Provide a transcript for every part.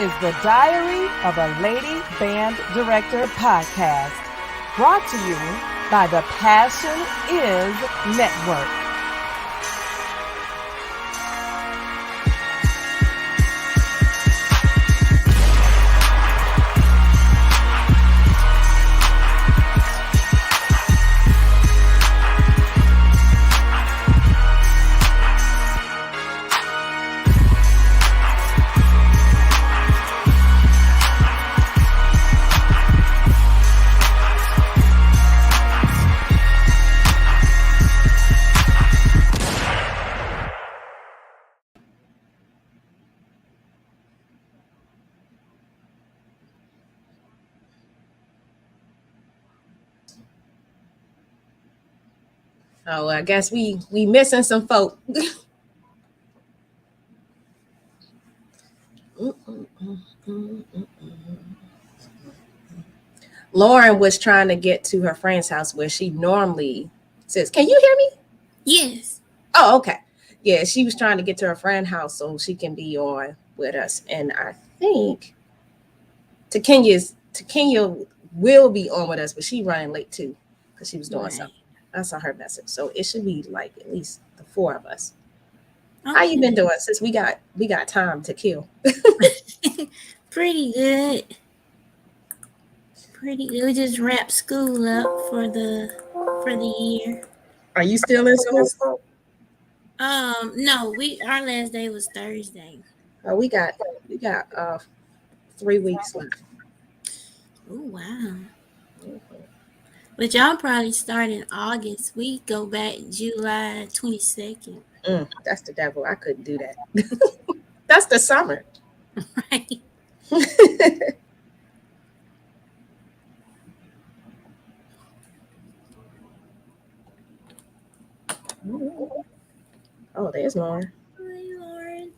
is the Diary of a Lady Band Director podcast, brought to you by the Passion Is Network. Oh, I guess we missing some folk. Lauren was trying to get to her friend's house where she normally says, "Can you hear me?" Yes. Oh, okay. Yeah, she was trying to get to her friend's house so she can be on with us. And I think Takenya will be on with us, but she running late too because she was doing something. I saw her message. So it should be like at least the four of us. Okay. How you been doing since we got time to kill? Pretty good. We just wrapped school up for the year. Are you still in school? No, our last day was Thursday. Oh, we got 3 weeks left. Oh wow. But y'all probably start in August. We go back July 22nd. That's the devil. I couldn't do that. That's the summer. Right. Oh, there's Lauren. Hi, Lauren.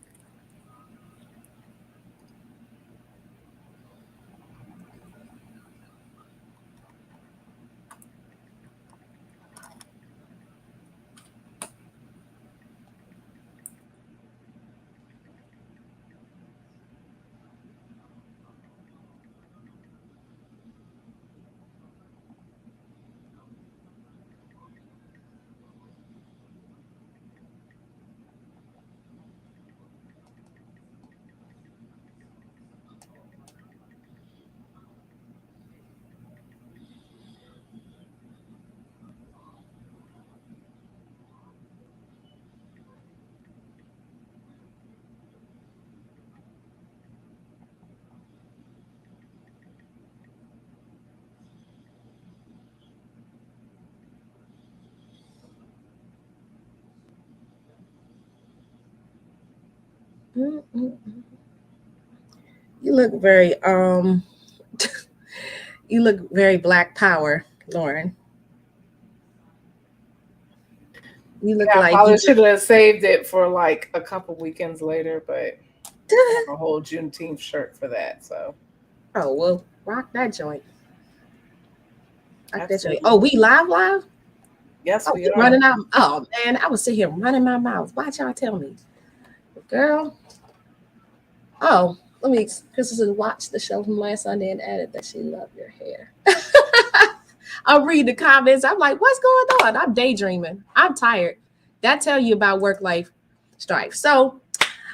You look very you look very Black Power, Lauren. You look like I probably should have saved it for like a couple weekends later, but I have a whole Juneteenth shirt for that. So oh well, rock that joint. Oh, we live? Yes, we are. Running out. Oh man, I was sitting here running my mouth. Why'd y'all tell me? Girl. Oh, Krystal watched the show from last Sunday and added that she loved your hair. I'll read the comments. I'm like, what's going on? I'm daydreaming. I'm tired. That tell you about work-life strife. So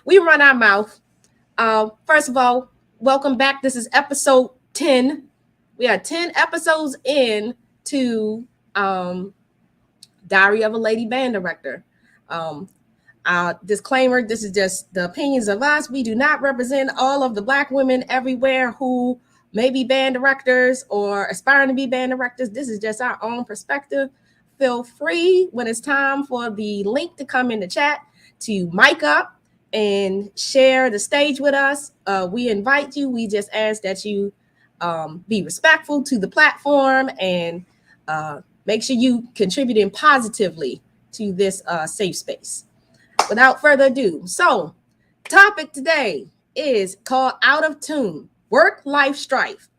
we run our mouth. First of all, welcome back. This is episode 10. We are 10 episodes in to Diary of a Lady Band Director. Disclaimer, this is just the opinions of us. We do not represent all of the Black women everywhere who may be band directors or aspiring to be band directors. This is just our own perspective. Feel free when it's time for the link to come in the chat to mic up and share the stage with us. We invite you. We just ask that you be respectful to the platform and make sure you contributing positively to this safe space. Without further ado, so topic today is called Out of Tune, Work-Life Strife.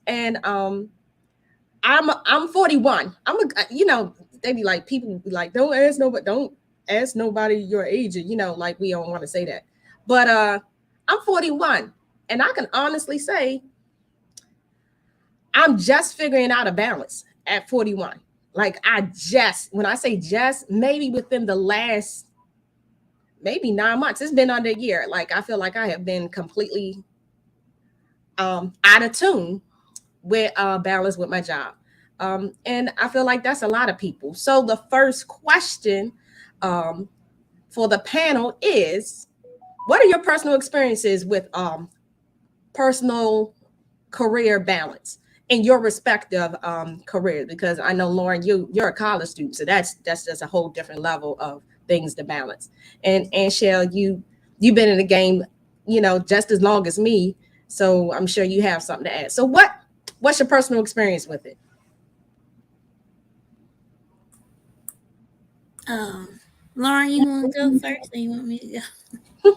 And I'm 41. They be like, people be like, don't ask nobody your age, like we don't want to say that. But I'm 41. And I can honestly say, I'm just figuring out a balance at 41. Like when I say just, maybe within the last, maybe 9 months, it's been under a year. Like I feel like I have been completely out of tune with balance with my job. And I feel like that's a lot of people. So the first question for the panel is, what are your personal experiences with personal career balance in your respective career? Because I know, Lauren, you're a college student, so that's just a whole different level of things to balance. And Shell, you've been in the game, just as long as me, so I'm sure you have something to add. So what's your personal experience with it? Lauren, you want to go first, or you want me to go?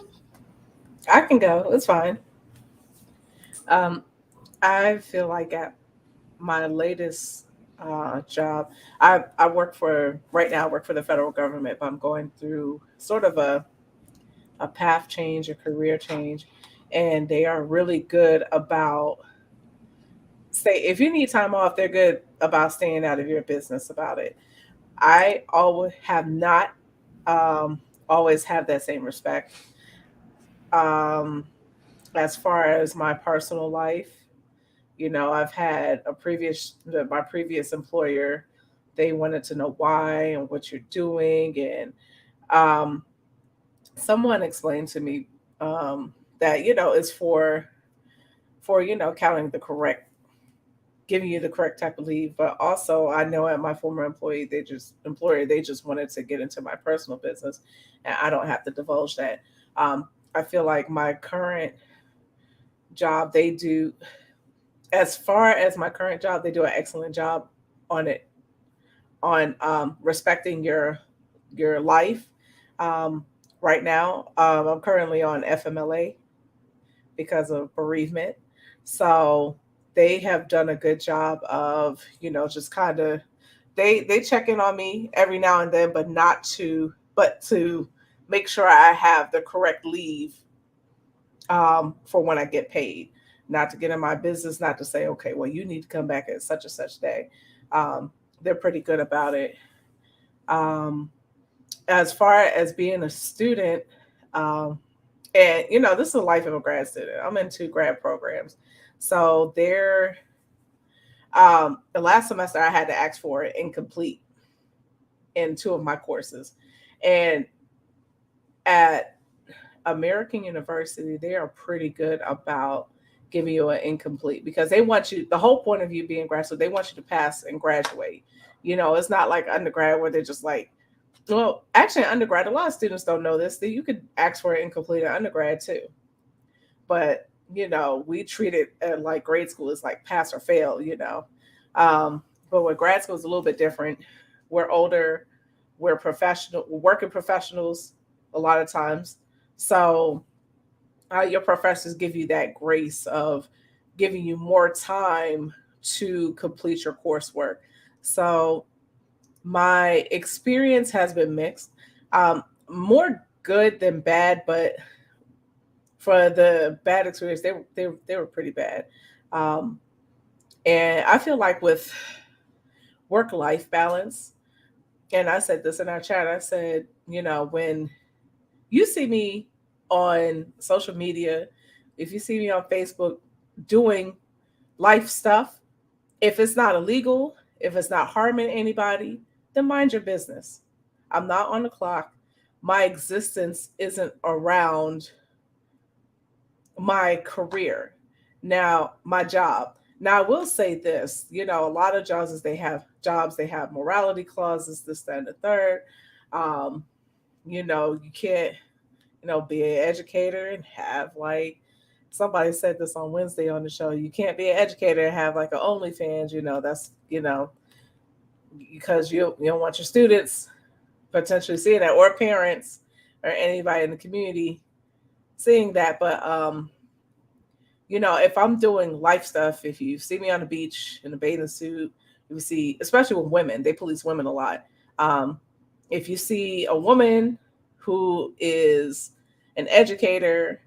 I can go. It's fine. I feel like at my latest job, I work for right now. I work for the federal government, but I'm going through sort of a path change, a career change, and they are really good about if you need time off, they're good about staying out of your business about it. I always have not always have that same respect. As far as my personal life, I've had my previous employer, they wanted to know why and what you're doing. And someone explained to me that, it's for counting giving you the correct type of leave. But also I know at my former employer, they just wanted to get into my personal business, and I don't have to divulge that. I feel like my current job, as far as my current job, they do an excellent job on it, on respecting your life. Right now, I'm currently on FMLA because of bereavement. So they have done a good job of, just kind of, they check in on me every now and then, but to make sure I have the correct leave for when I get paid, not to get in my business, not to say, okay, well, you need to come back at such and such day. They're pretty good about it. As far as being a student, and this is the life of a grad student. I'm in 2 grad programs. So the last semester I had to ask for it incomplete in 2 of my courses. And at American University, they are pretty good about giving you an incomplete, because they want you, the whole point of you being grad student, they want you to pass and graduate. It's not like undergrad where they're just like, well, actually undergrad, a lot of students don't know this, that you could ask for an incomplete in undergrad too. But, we treat it like grade school is like pass or fail, but with grad school is a little bit different. We're older, we're working professionals a lot of times. So your professors give you that grace of giving you more time to complete your coursework. So my experience has been mixed, more good than bad, but for the bad experience, they were pretty bad. And I feel like with work-life balance, and I said this in our chat, I said, when you see me on social media, if you see me on Facebook doing life stuff, if it's not illegal, if it's not harming anybody, then mind your business. I'm not on the clock. My existence isn't around my career. Now, my job. Now, I will say this, a lot of jobs, they have morality clauses, this, that, and the third. You can't, be an educator and have like, somebody said this on Wednesday on the show, you can't be an educator and have like an OnlyFans, that's, because you don't want your students potentially seeing that, or parents or anybody in the community seeing that. But, if I'm doing life stuff, if you see me on the beach in a bathing suit, you see, especially with women, they police women a lot. If you see a woman who is an educator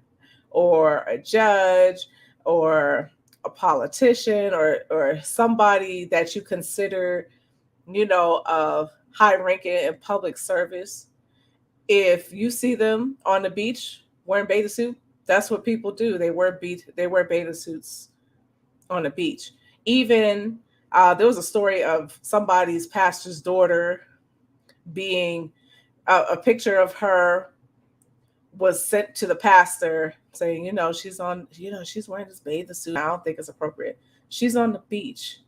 or a judge or a politician or somebody that you consider, of high ranking in public service, if you see them on the beach wearing bathing suit, that's what people do. They wear bathing suits on the beach. Even there was a story of somebody's pastor's daughter being a picture of her was sent to the pastor saying, she's wearing this bathing suit. I don't think it's appropriate. She's on the beach,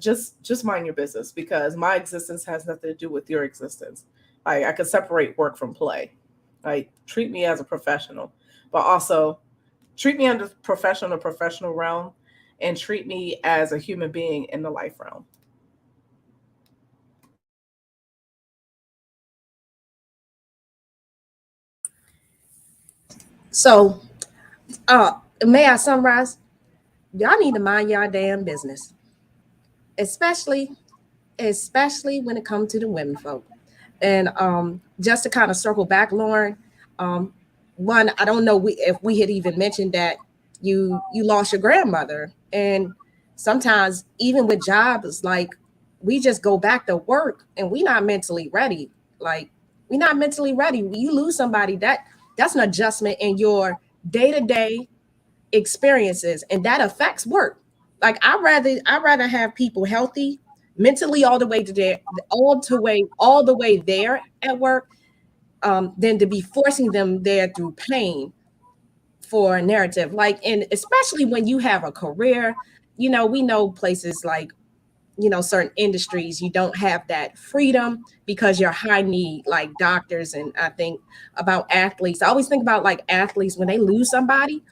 just mind your business, because my existence has nothing to do with your existence. Like, I could separate work from play. Like, treat me as a professional, but also treat me in the professional realm, and treat me as a human being in the life realm. So, may I summarize? Y'all need to mind y'all damn business, especially when it comes to the women folk. And just to kind of circle back, Lauren, one, I don't know if we had even mentioned that you lost your grandmother, and sometimes even with jobs, like, we just go back to work and we're not mentally ready. Like, we're not mentally ready. When you lose somebody, that's an adjustment in your day-to-day experiences, and that affects work. Like, I'd rather have people healthy mentally all the way to there, all the way there at work, than to be forcing them there through pain for a narrative. Like, and especially when you have a career, we know places like, certain industries, you don't have that freedom because you're high need, like doctors. And I think about athletes. I always think about, like, athletes, when they lose somebody,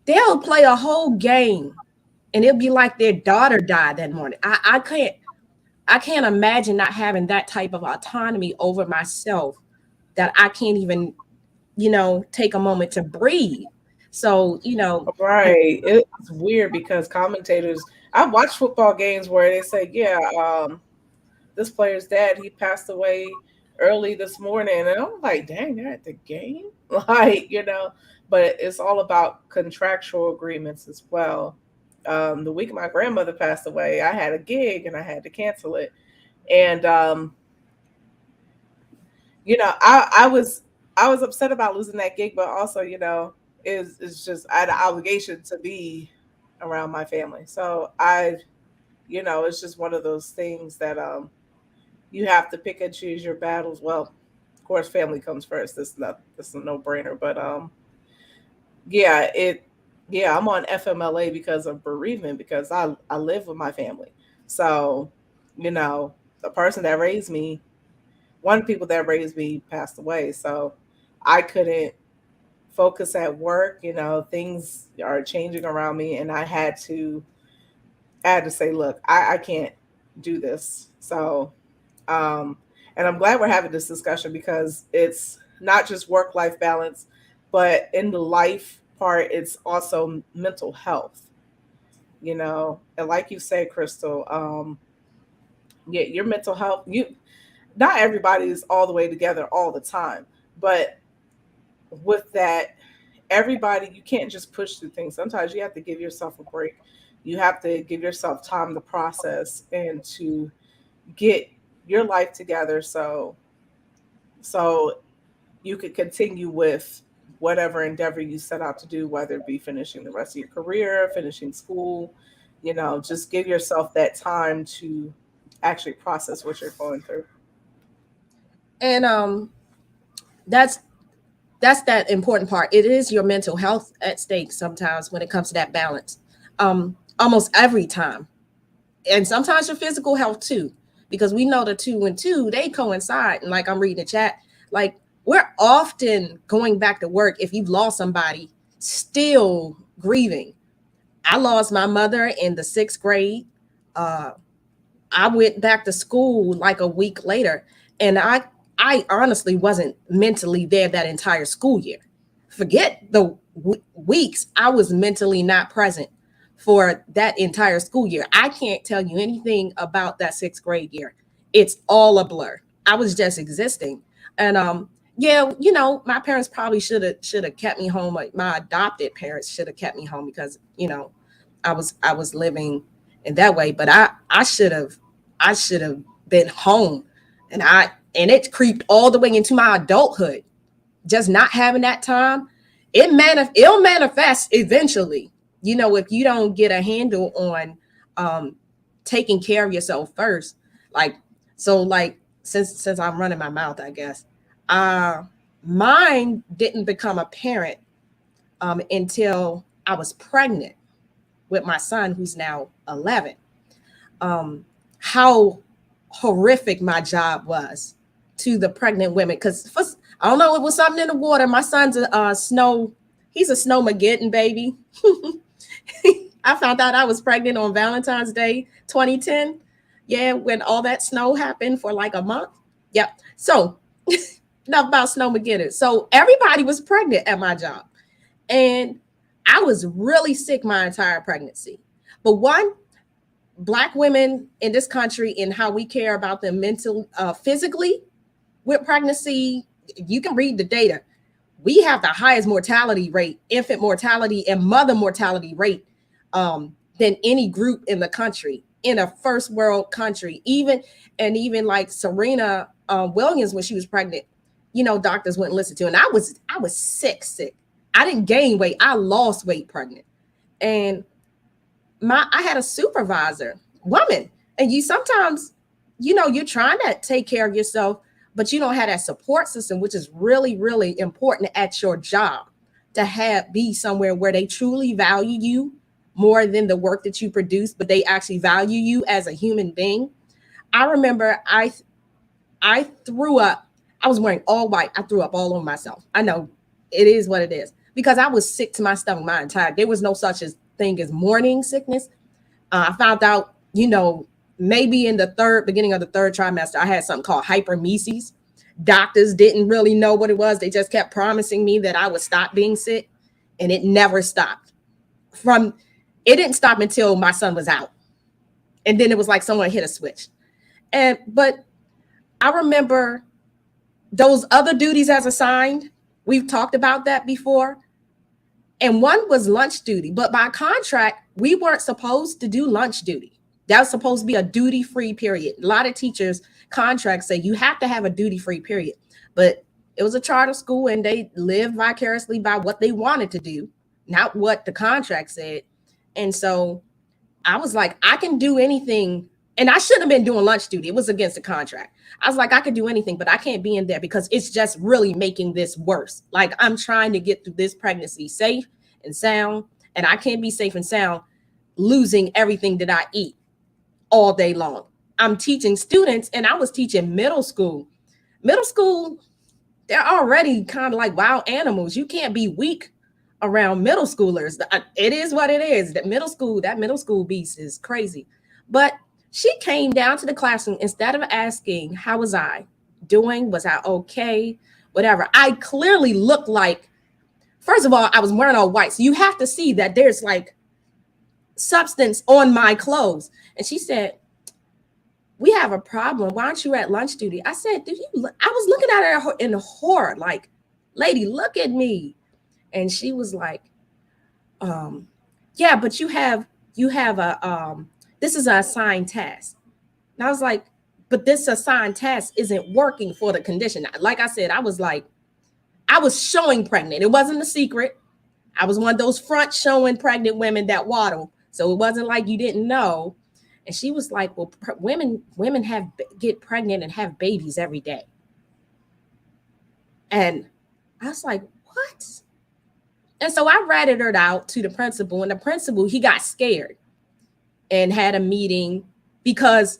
they'll play a whole game and it'll be like their daughter died that morning. I can't imagine not having that type of autonomy over myself, that I can't even, take a moment to breathe. So, Right. It's weird because commentators, I watch football games where they say, this player's dad, he passed away early this morning. And I'm like, dang, they're at the game? Like, but it's all about contractual agreements as well. The week my grandmother passed away, I had a gig and I had to cancel it. And, I was upset about losing that gig, but also, it's just, I had an obligation to be around my family. So it's just one of those things that you have to pick and choose your battles. Well, of course, family comes first. This is a no-brainer. But I'm on FMLA because of bereavement, because I live with my family. So, the person that raised me, one of the people that raised me, passed away. So I couldn't focus at work. Things are changing around me, and I had to say, look, I can't do this. So, and I'm glad we're having this discussion, because it's not just work-life balance, but in the life part, it's also mental health, and like you say, Krystal, your mental health, not everybody is all the way together all the time, but with that, everybody, you can't just push through things. Sometimes you have to give yourself a break. You have to give yourself time to process and to get your life together, so you could continue with whatever endeavor you set out to do, whether it be finishing the rest of your career, finishing school. Just give yourself that time to actually process what you're going through. And that's that important part. It is your mental health at stake sometimes when it comes to that balance. Almost every time. And sometimes your physical health too, because we know the 2 and 2, they coincide. And like I'm reading the chat, like, we're often going back to work if you've lost somebody, still grieving. I lost my mother in the 6th grade. I went back to school like a week later, and I honestly wasn't mentally there that entire school year. Forget the weeks. I was mentally not present for that entire school year. I can't tell you anything about that 6th grade year. It's all a blur. I was just existing. And yeah, my parents probably should have kept me home. Like my adopted parents should have kept me home because, I was living in that way. But I should have been home, and it creeped all the way into my adulthood. Just not having that time, it'll manifest eventually. If you don't get a handle on taking care of yourself first. Like, so like since I'm running my mouth, I guess. Mine didn't become apparent until I was pregnant with my son, who's now 11. How horrific my job was to the pregnant women, because I don't know, it was something in the water. My son's he's a snowmageddon baby. I found out I was pregnant on Valentine's Day 2010. Yeah, when all that snow happened for like a month. Yep. So enough about snowmageddon. So everybody was pregnant at my job. And I was really sick my entire pregnancy. But one, Black women in this country and how we care about them physically with pregnancy, you can read the data. We have the highest mortality rate, infant mortality and mother mortality rate than any group in the country, in a first world country. Even like Serena Williams, when she was pregnant, doctors wouldn't listen to her. And I was sick. I didn't gain weight. I lost weight pregnant. And I had a supervisor, woman, and you sometimes, you're trying to take care of yourself, but you don't have that support system, which is really, really important at your job, to be somewhere where they truly value you more than the work that you produce, but they actually value you as a human being. I remember I threw up. I was wearing all white. I threw up all over myself. I know it is what it is, because I was sick to my stomach my entire. There was no such thing as morning sickness. I found out, maybe in the beginning of the third trimester, I had something called hypermesis. Doctors didn't really know what it was. They just kept promising me that I would stop being sick, and it never stopped. It didn't stop until my son was out. And then it was like someone hit a switch. But I remember those other duties as assigned. We've talked about that before. And one was lunch duty. But by contract, we weren't supposed to do lunch duty. That was supposed to be a duty-free period. A lot of teachers' contracts say you have to have a duty-free period. But it was a charter school, and they lived vicariously by what they wanted to do, not what the contract said. And so I was like, I can do anything. And I shouldn't have been doing lunch duty. It was against the contract. I was like, I could do anything, but I can't be in there because it's just really making this worse. Like, I'm trying to get through this pregnancy safe and sound, and I can't be safe and sound losing everything that I eat all day long. I'm teaching students, and I was teaching middle school. Middle school, they're already kind of like wild animals. You can't be weak around middle schoolers. It is what it is. That middle school beast is crazy. But she came down to the classroom, instead of asking, how was I doing? Was I okay? Whatever. I clearly looked like, first of all, I was wearing all white. So you have to see that there's like substance on my clothes. And she said, we have a problem. Why aren't you at lunch duty? I said, I was looking at her in horror, like, lady, look at me. And she was like, yeah, but you have this is an assigned task. And I was like, but this assigned task isn't working for the condition. Like I said, I was showing pregnant. It wasn't a secret. I was one of those front showing pregnant women that waddle. So it wasn't like you didn't know. And she was like, well, women get pregnant and have babies every day. And I was like, what? And so I ratted her out to the principal, and the principal, he got scared and had a meeting, because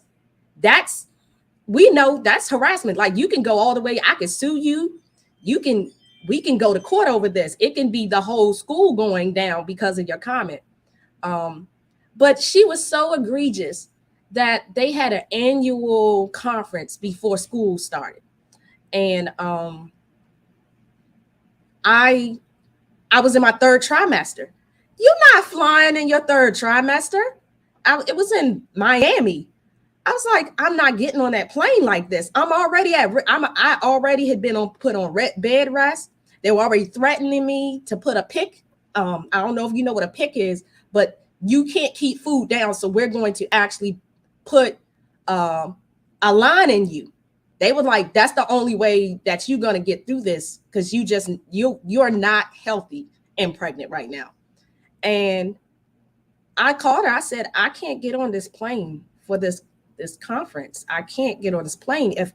we know that's harassment. Like, you can go all the way. I can sue you. We can go to court over this. It can be the whole school going down because of your comment. But she was so egregious that they had an annual conference before school started. And I was in my third trimester. You're not flying in your third trimester. It was in Miami. I was like, I'm not getting on that plane like this. I already had been put on bed rest. They were already threatening me to put a pick. I don't know if you know what a pick is, but you can't keep food down. So we're going to actually put a line in you. They were like, that's the only way that you're going to get through this, because you're not healthy and pregnant right now. And I called her. I said, I can't get on this plane for this conference. I can't get on this plane. If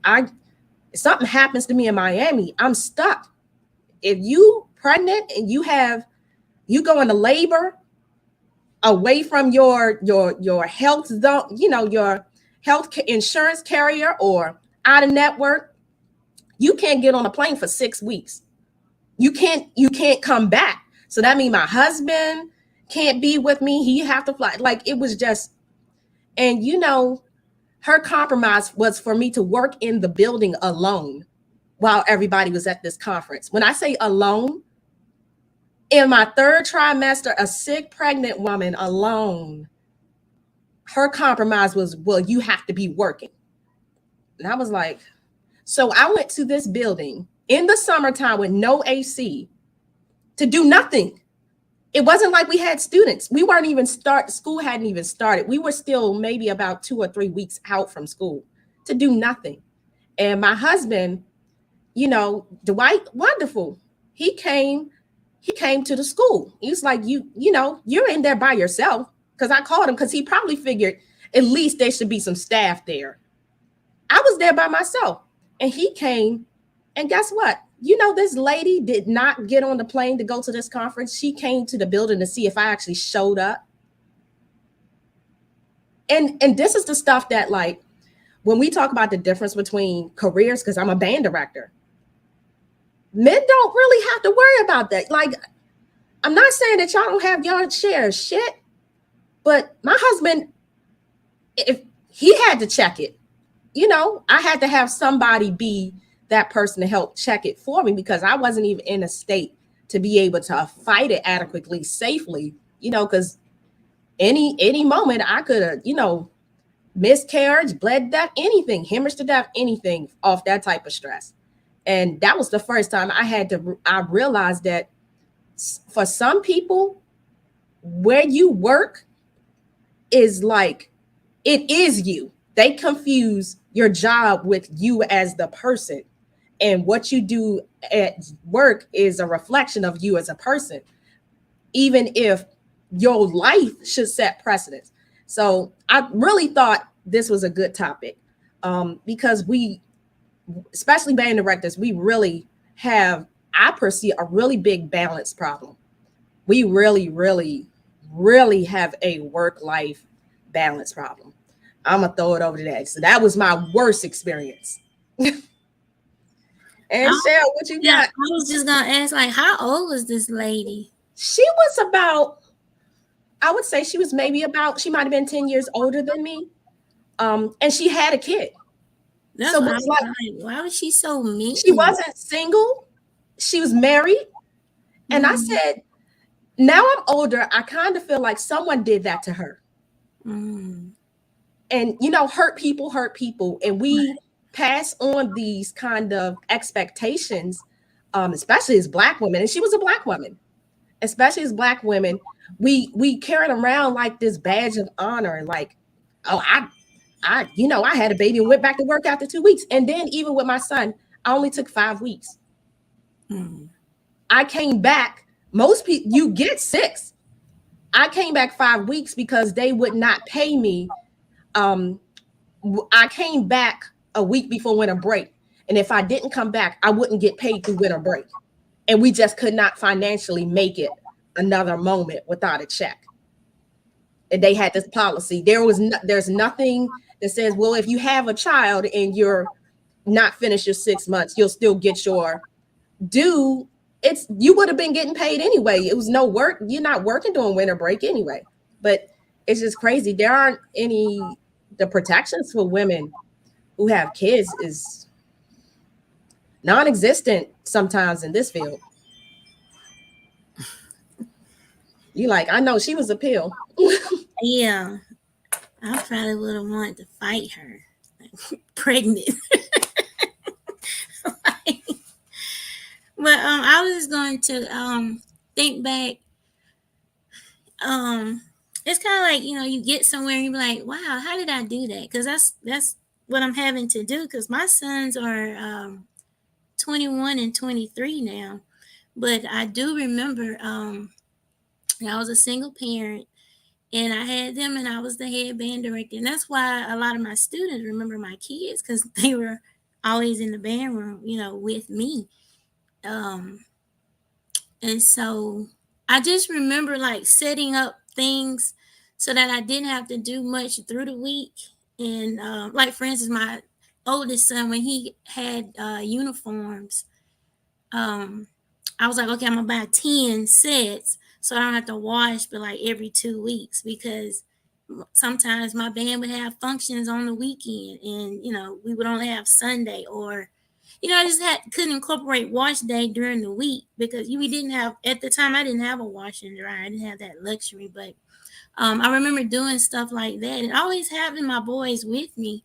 something happens to me in Miami, I'm stuck. If you pregnant and you go into labor away from your health zone, your health insurance carrier or out of network, you can't get on a plane for 6 weeks. You can't come back. So that means my husband can't be with me. He have to fly. Like, it was just, and her compromise was for me to work in the building alone while everybody was at this conference. When I say alone, in my 3rd trimester, a sick pregnant woman alone, her compromise was, well, you have to be working. And I was like, so I went to this building in the summertime with no AC to do nothing. It wasn't like we had students. We weren't even school hadn't even started. We were still maybe about 2 or 3 weeks out from school to do nothing. And my husband, Dwight, wonderful. He came to the school. He was like, you're in there by yourself. Because I called him because he probably figured at least there should be some staff there. I was there by myself. And he came, and guess what? This lady did not get on the plane to go to this conference. She came to the building to see if I actually showed up. And this is the stuff that, like, when we talk about the difference between careers, because I'm a band director, men don't really have to worry about that. Like, I'm not saying that y'all don't have your share of shit, but my husband, if he had to check it, I had to have somebody be that person to help check it for me, because I wasn't even in a state to be able to fight it adequately, safely, because any moment I could have, miscarriage, bled death, anything, hemorrhage to death, anything off that type of stress. And that was the first time I realized that for some people, where you work is like, it is you. They confuse your job with you as the person. And what you do at work is a reflection of you as a person, even if your life should set precedents. So I really thought this was a good topic, because we, especially band directors, we really have, I perceive, a really big balance problem. We really, really, really have a work-life balance problem. I'm going to throw it over to that. So that was my worst experience. And Cheryl, what you got? I was just going to ask, like, how old was this lady? She was about, I would say she might have been 10 years older than me. And she had a kid. That's so why, why was she so mean? She wasn't single. She was married. And I said, now I'm older, I kind of feel like someone did that to her. And, hurt people. And we pass on these kind of expectations, especially as Black women. And she was a Black woman, especially as Black women. We carried around like this badge of honor. Like, oh, I had a baby and went back to work after 2 weeks. And then even with my son, I only took 5 weeks. I came back. Most people, you get 6. I came back 5 weeks because they would not pay me. I came back a week before winter break. And if I didn't come back, I wouldn't get paid through winter break. And we just could not financially make it another moment without a check. And they had this policy. There's nothing that says, well, if you have a child and you're not finished your 6 months, you'll still get your due. You would have been getting paid anyway. It was no work. You're not working during winter break anyway. But it's just crazy. There aren't the protections for women who have kids is non-existent sometimes in this field. You like, I know she was a pill. Yeah. I probably would have wanted to fight her, like, pregnant. But I was just going to think back. It's kind of like, you get somewhere and you be like, wow, how did I do that? Because that's what I'm having to do. Because my sons are 21 and 23 now. But I do remember I was a single parent, and I had them, and I was the head band director. And that's why a lot of my students remember my kids, because they were always in the band room, with me. And so I just remember like setting up things so that I didn't have to do much through the week. And like, for instance, my oldest son, when he had uniforms, I was like, okay, I'm gonna buy 10 sets so I don't have to wash but like every 2 weeks, because sometimes my band would have functions on the weekend, and we would only have Sunday, or I just couldn't incorporate wash day during the week, because we didn't have, at the time I didn't have a washer and dryer. I didn't have that luxury. But I remember doing stuff like that, and always having my boys with me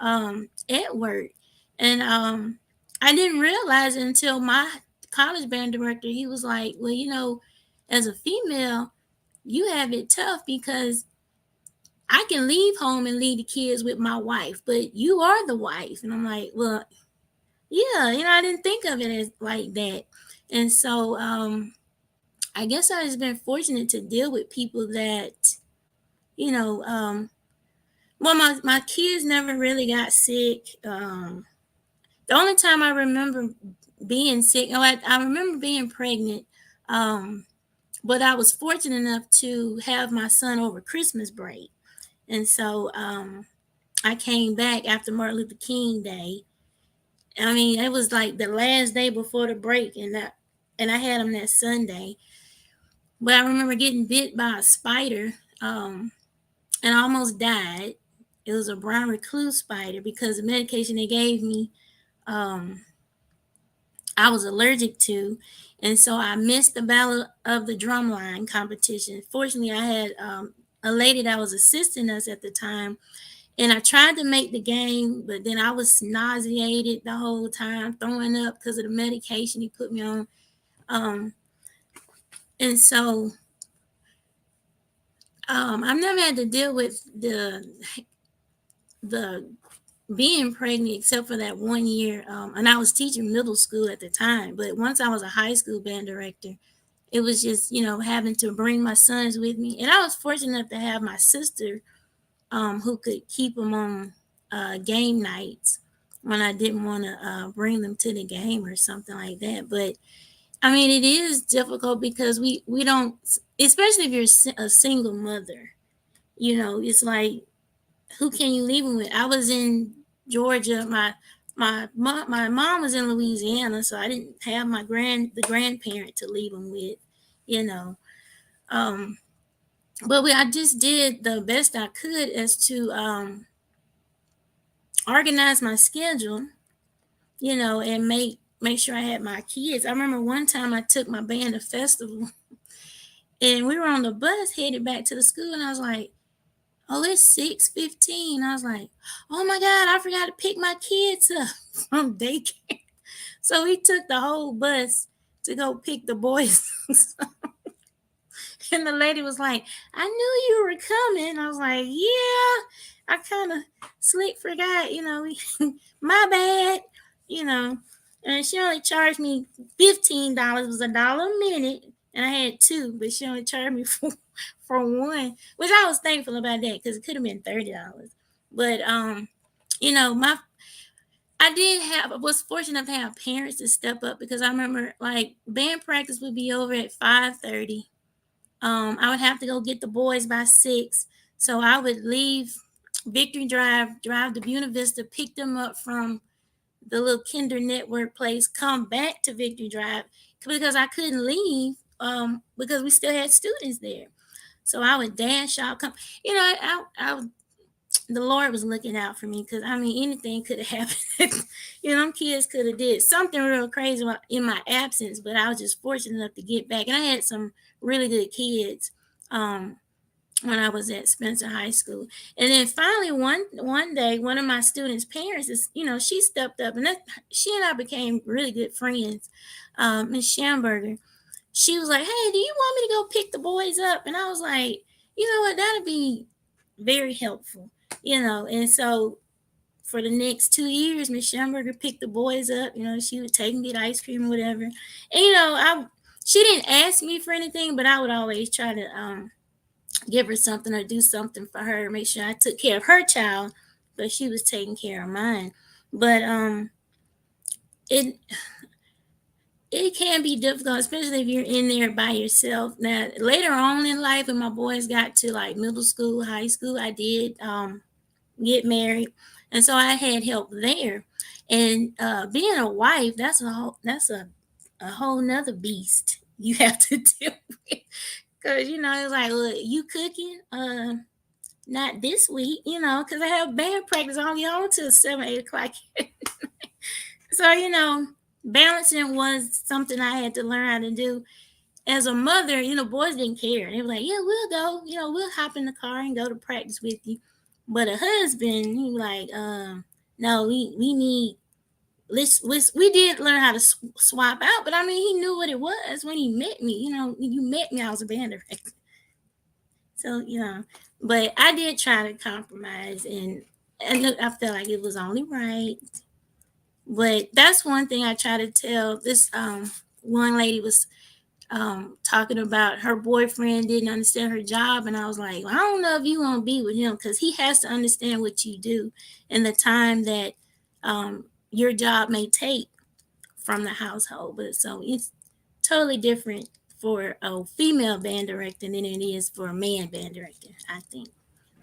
at work. And I didn't realize it until my college band director, he was like, well, as a female, you have it tough, because I can leave home and leave the kids with my wife, but you are the wife. And I'm like, well, yeah, I didn't think of it as like that. And so I guess I've just been fortunate to deal with people that, well, my kids never really got sick. The only time I remember being sick, I remember being pregnant, but I was fortunate enough to have my son over Christmas break. And so I came back after Martin Luther King Day. I mean, it was like the last day before the break, and I had him that Sunday. But I remember getting bit by a spider, and I almost died. It was a brown recluse spider, because the medication they gave me, I was allergic to, and so I missed the Battle of the Drumline competition. Fortunately, I had a lady that was assisting us at the time, and I tried to make the game, but then I was nauseated the whole time, throwing up because of the medication he put me on. And so I've never had to deal with the being pregnant except for that 1 year. And I was teaching middle school at the time. But once I was a high school band director, it was just, having to bring my sons with me. And I was fortunate enough to have my sister who could keep them on game nights when I didn't want to bring them to the game or something like that. But I mean, it is difficult because we don't, especially if you're a single mother, it's like, who can you leave them with? I was in Georgia. My mom was in Louisiana, so I didn't have the grandparent to leave them with, But I just did the best I could as to organize my schedule, and make sure I had my kids. I remember one time I took my band to festival, and we were on the bus headed back to the school, and I was like, oh, it's 6:15. I was like, oh my God, I forgot to pick my kids up from daycare. So we took the whole bus to go pick the boys. And the lady was like, I knew you were coming. I was like, yeah, I kind of slick forgot, my bad, And she only charged me $15. It was $1 a minute. And I had 2, but she only charged me for 1, which I was thankful about that, because it could have been $30. But I was fortunate enough to have parents to step up, because I remember like band practice would be over at 5:30. I would have to go get the boys by 6. So I would leave Victory Drive to Buena Vista, pick them up from the little Kinder Network place, come back to Victory Drive, because I couldn't leave because we still had students there. So I would dash out, come, the Lord was looking out for me, because I mean, anything could have happened. Them kids could have did something real crazy in my absence, but I was just fortunate enough to get back. And I had some really good kids. when I was at Spencer High School. And then finally one day, one of my students' parents is, she stepped up, and she and I became really good friends. Miss Schamberger. She was like, "Hey, do you want me to go pick the boys up?" And I was like, "You know what? That'd be very helpful." And so for the next 2 years, Miss Schamberger picked the boys up. She would take and get ice cream or whatever. And she didn't ask me for anything, but I would always try to give her something or do something for her, make sure I took care of her child, but she was taking care of mine. But it can be difficult, especially if you're in there by yourself. Now, later on in life, when my boys got to like middle school, high school, I did get married, and so I had help there. And being a wife, that's a whole nother beast you have to deal with. Because, it's like, look, you cooking? Not this week, because I have band practice. I don't get home till 7, 8 o'clock. So, balancing was something I had to learn how to do. As a mother, boys didn't care. They were like, yeah, we'll go. We'll hop in the car and go to practice with you. But a husband, he was like, no, we need... we did learn how to swap out, but I mean, he knew what it was when he met me. You met me, I was a band director. So, but I did try to compromise, and I felt like it was only right. But that's one thing I try to tell. This one lady was talking about her boyfriend didn't understand her job, and I was like, well, I don't know if you want to be with him, because he has to understand what you do and the time that your job may take from the household. But so it's totally different for a female band director than it is for a man band director, I think.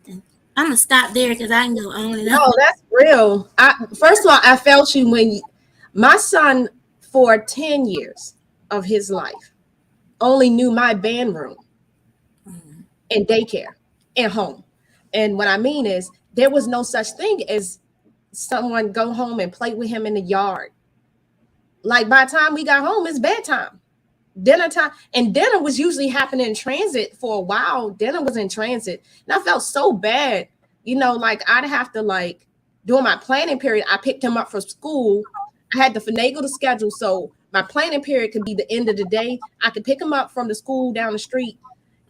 And I'm gonna stop there because I can go on and on. No, that's real. First of all, I felt you when my son, for 10 years of his life, only knew my band room and daycare and home. And what I mean is, there was no such thing as someone go home and play with him in the yard. Like, by the time we got home, it's bedtime, dinner time. And dinner was usually happening in transit for a while. Dinner was in transit. And I felt so bad. Like, I'd have to, during my planning period, I picked him up from school. I had to finagle the schedule. So my planning period could be the end of the day. I could pick him up from the school down the street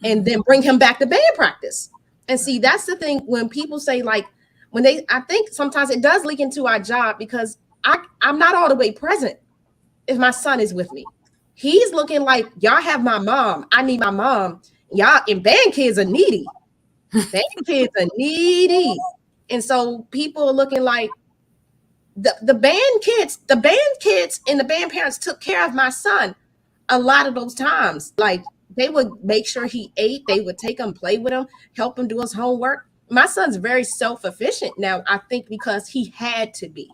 and then bring him back to band practice. And see, that's the thing when people say, I think sometimes it does leak into our job, because I'm not all the way present if my son is with me. He's looking like, y'all have my mom. I need my mom. Y'all, and band kids are needy. Band kids are needy. And so people are looking like the band kids and the band parents took care of my son a lot of those times. Like, they would make sure he ate. They would take him, play with him, help him do his homework. My son's very self-efficient now, I think, because he had to be.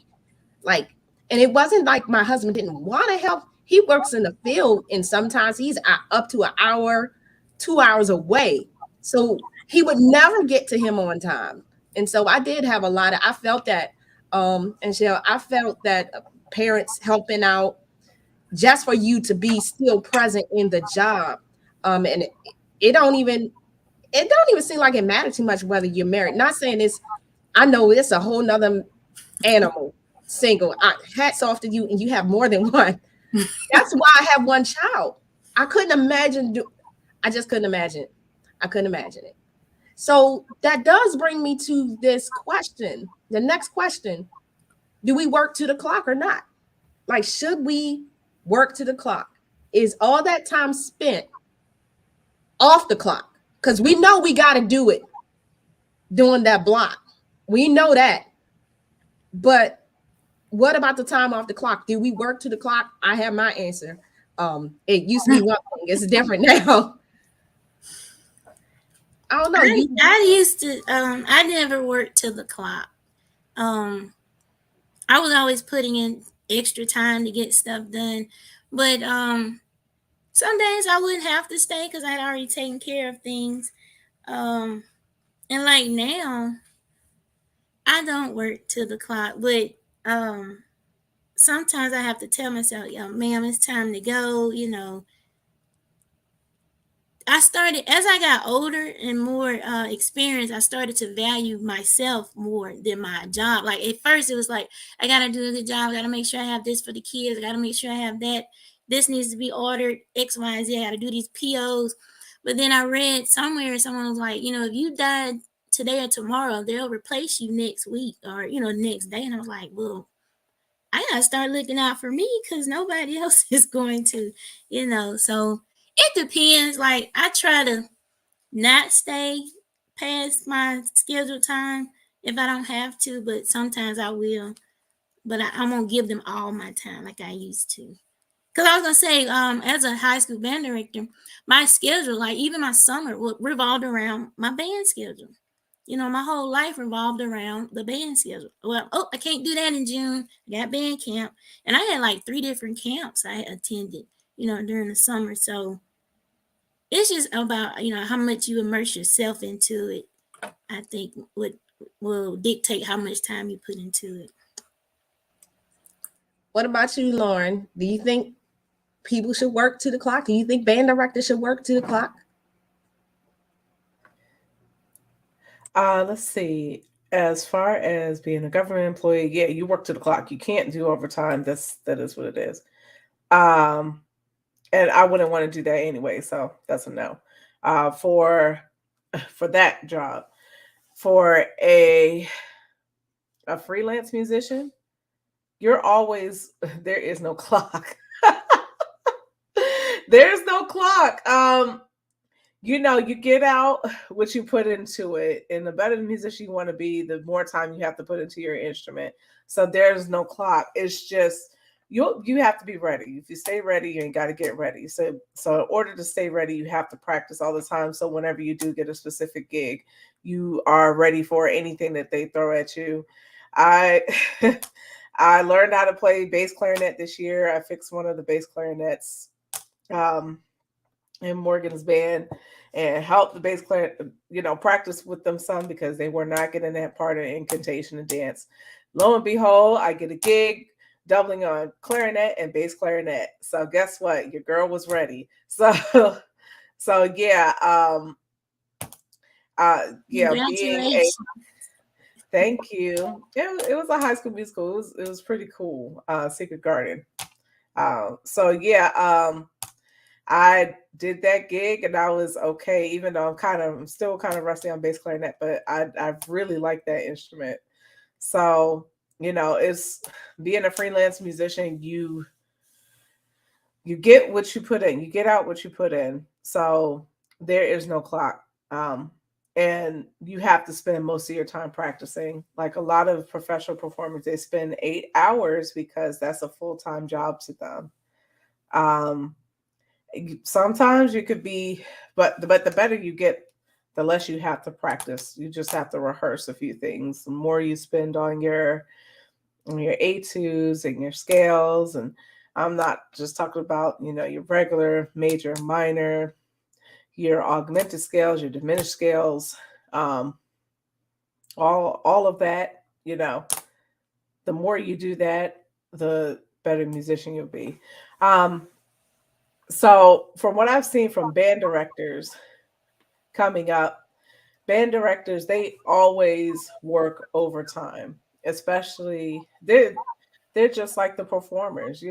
And it wasn't like my husband didn't want to help. He works in the field, and sometimes he's up to an hour, 2 hours away. So he would never get to him on time. And so I did have I felt that, and Cheryl, I felt that parents helping out just for you to be still present in the job. And it don't even seem like it matters too much whether you're married. Not saying this, I know it's a whole nother animal, single. Hats off to you, and you have more than one. That's why I have one child. I couldn't imagine. I just couldn't imagine it. I couldn't imagine it. So that does bring me to this question. The next question: do we work to the clock or not? Should we work to the clock? Is all that time spent off the clock? Because we know we got to do it during that block. We know that. But what about the time off the clock? Do we work to the clock? I have my answer. It used to be one thing. It's different now. I don't know. I used to, I never worked to the clock. I was always putting in extra time to get stuff done. But some days I wouldn't have to stay because I had already taken care of things. And now, I don't work to the clock, but sometimes I have to tell myself, ma'am, it's time to go. I started, as I got older and more experienced, I started to value myself more than my job. Like at first it was like, I got to do a good job. I got to make sure I have this for the kids. I got to make sure I have that. This needs to be ordered X, Y, Z. I got to do these POs. But then I read somewhere, someone was like, if you died today or tomorrow, they'll replace you next week or, next day. And I was like, well, I got to start looking out for me because nobody else is going to, so it depends. Like I try to not stay past my scheduled time if I don't have to, but sometimes I will. But I won't give them all my time like I used to. Because I was gonna say, as a high school band director, my schedule, like even my summer, revolved around my band schedule. My whole life revolved around the band schedule. Well, I can't do that in June. I got band camp, and I had like 3 different camps I attended, during the summer. So it's just about how much you immerse yourself into it. I think what will dictate how much time you put into it. What about you, Lauren? Do you think people should work to the clock? Do you think band directors should work to the clock? Let's see. As far as being a government employee, yeah, you work to the clock. You can't do overtime. That is what it is. And I wouldn't want to do that anyway, so that's a no. For that job, for a freelance musician, there is no clock. There's no clock. You get out what you put into it, and the better the musician you want to be, the more time you have to put into your instrument. So there's no clock. It's just you have to be ready. If you stay ready, you ain't got to get ready. So in order to stay ready, you have to practice all the time. So whenever you do get a specific gig, you are ready for anything that they throw at you. I I learned how to play bass clarinet this year. I fixed one of the bass clarinets in Morgan's band and helped the bass clarinet, practice with them some because they were not getting that part of incantation and dance. Lo and behold, I get a gig doubling on clarinet and bass clarinet. So guess what? Your girl was ready. So yeah, thank you. It was a High School Musical. It was pretty cool. Secret Garden. So yeah, I did that gig and I was okay, even though I'm still kind of rusty on bass clarinet, but I really like that instrument. So, it's being a freelance musician, you get what you put in, you get out what you put in. So there is no clock. And you have to spend most of your time practicing. Like a lot of professional performers, they spend 8 hours because that's a full-time job to them. Sometimes you could be, but the better you get, the less you have to practice. You just have to rehearse a few things. The more you spend on your etudes and your scales, and I'm not just talking about, your regular, major, minor, your augmented scales, your diminished scales, all of that, the more you do that, the better musician you'll be. So from what I've seen from band directors coming up, band directors, they always work overtime, especially they're just like the performers,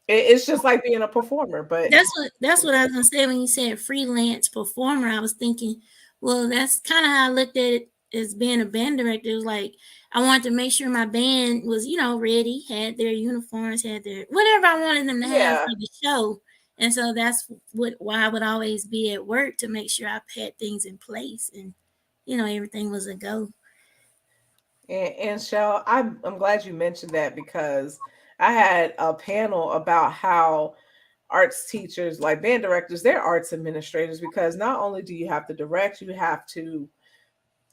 It's just like being a performer, but that's what I was gonna say when you said freelance performer. I was thinking, well, that's kind of how I looked at it as being a band director. It was like I wanted to make sure my band was, ready, had their uniforms, had their whatever I wanted them to have for the show. And so that's why I would always be at work to make sure I had things in place and, everything was a go. And Shell, I'm glad you mentioned that because I had a panel about how arts teachers, like band directors, they're arts administrators because not only do you have to direct, you have to,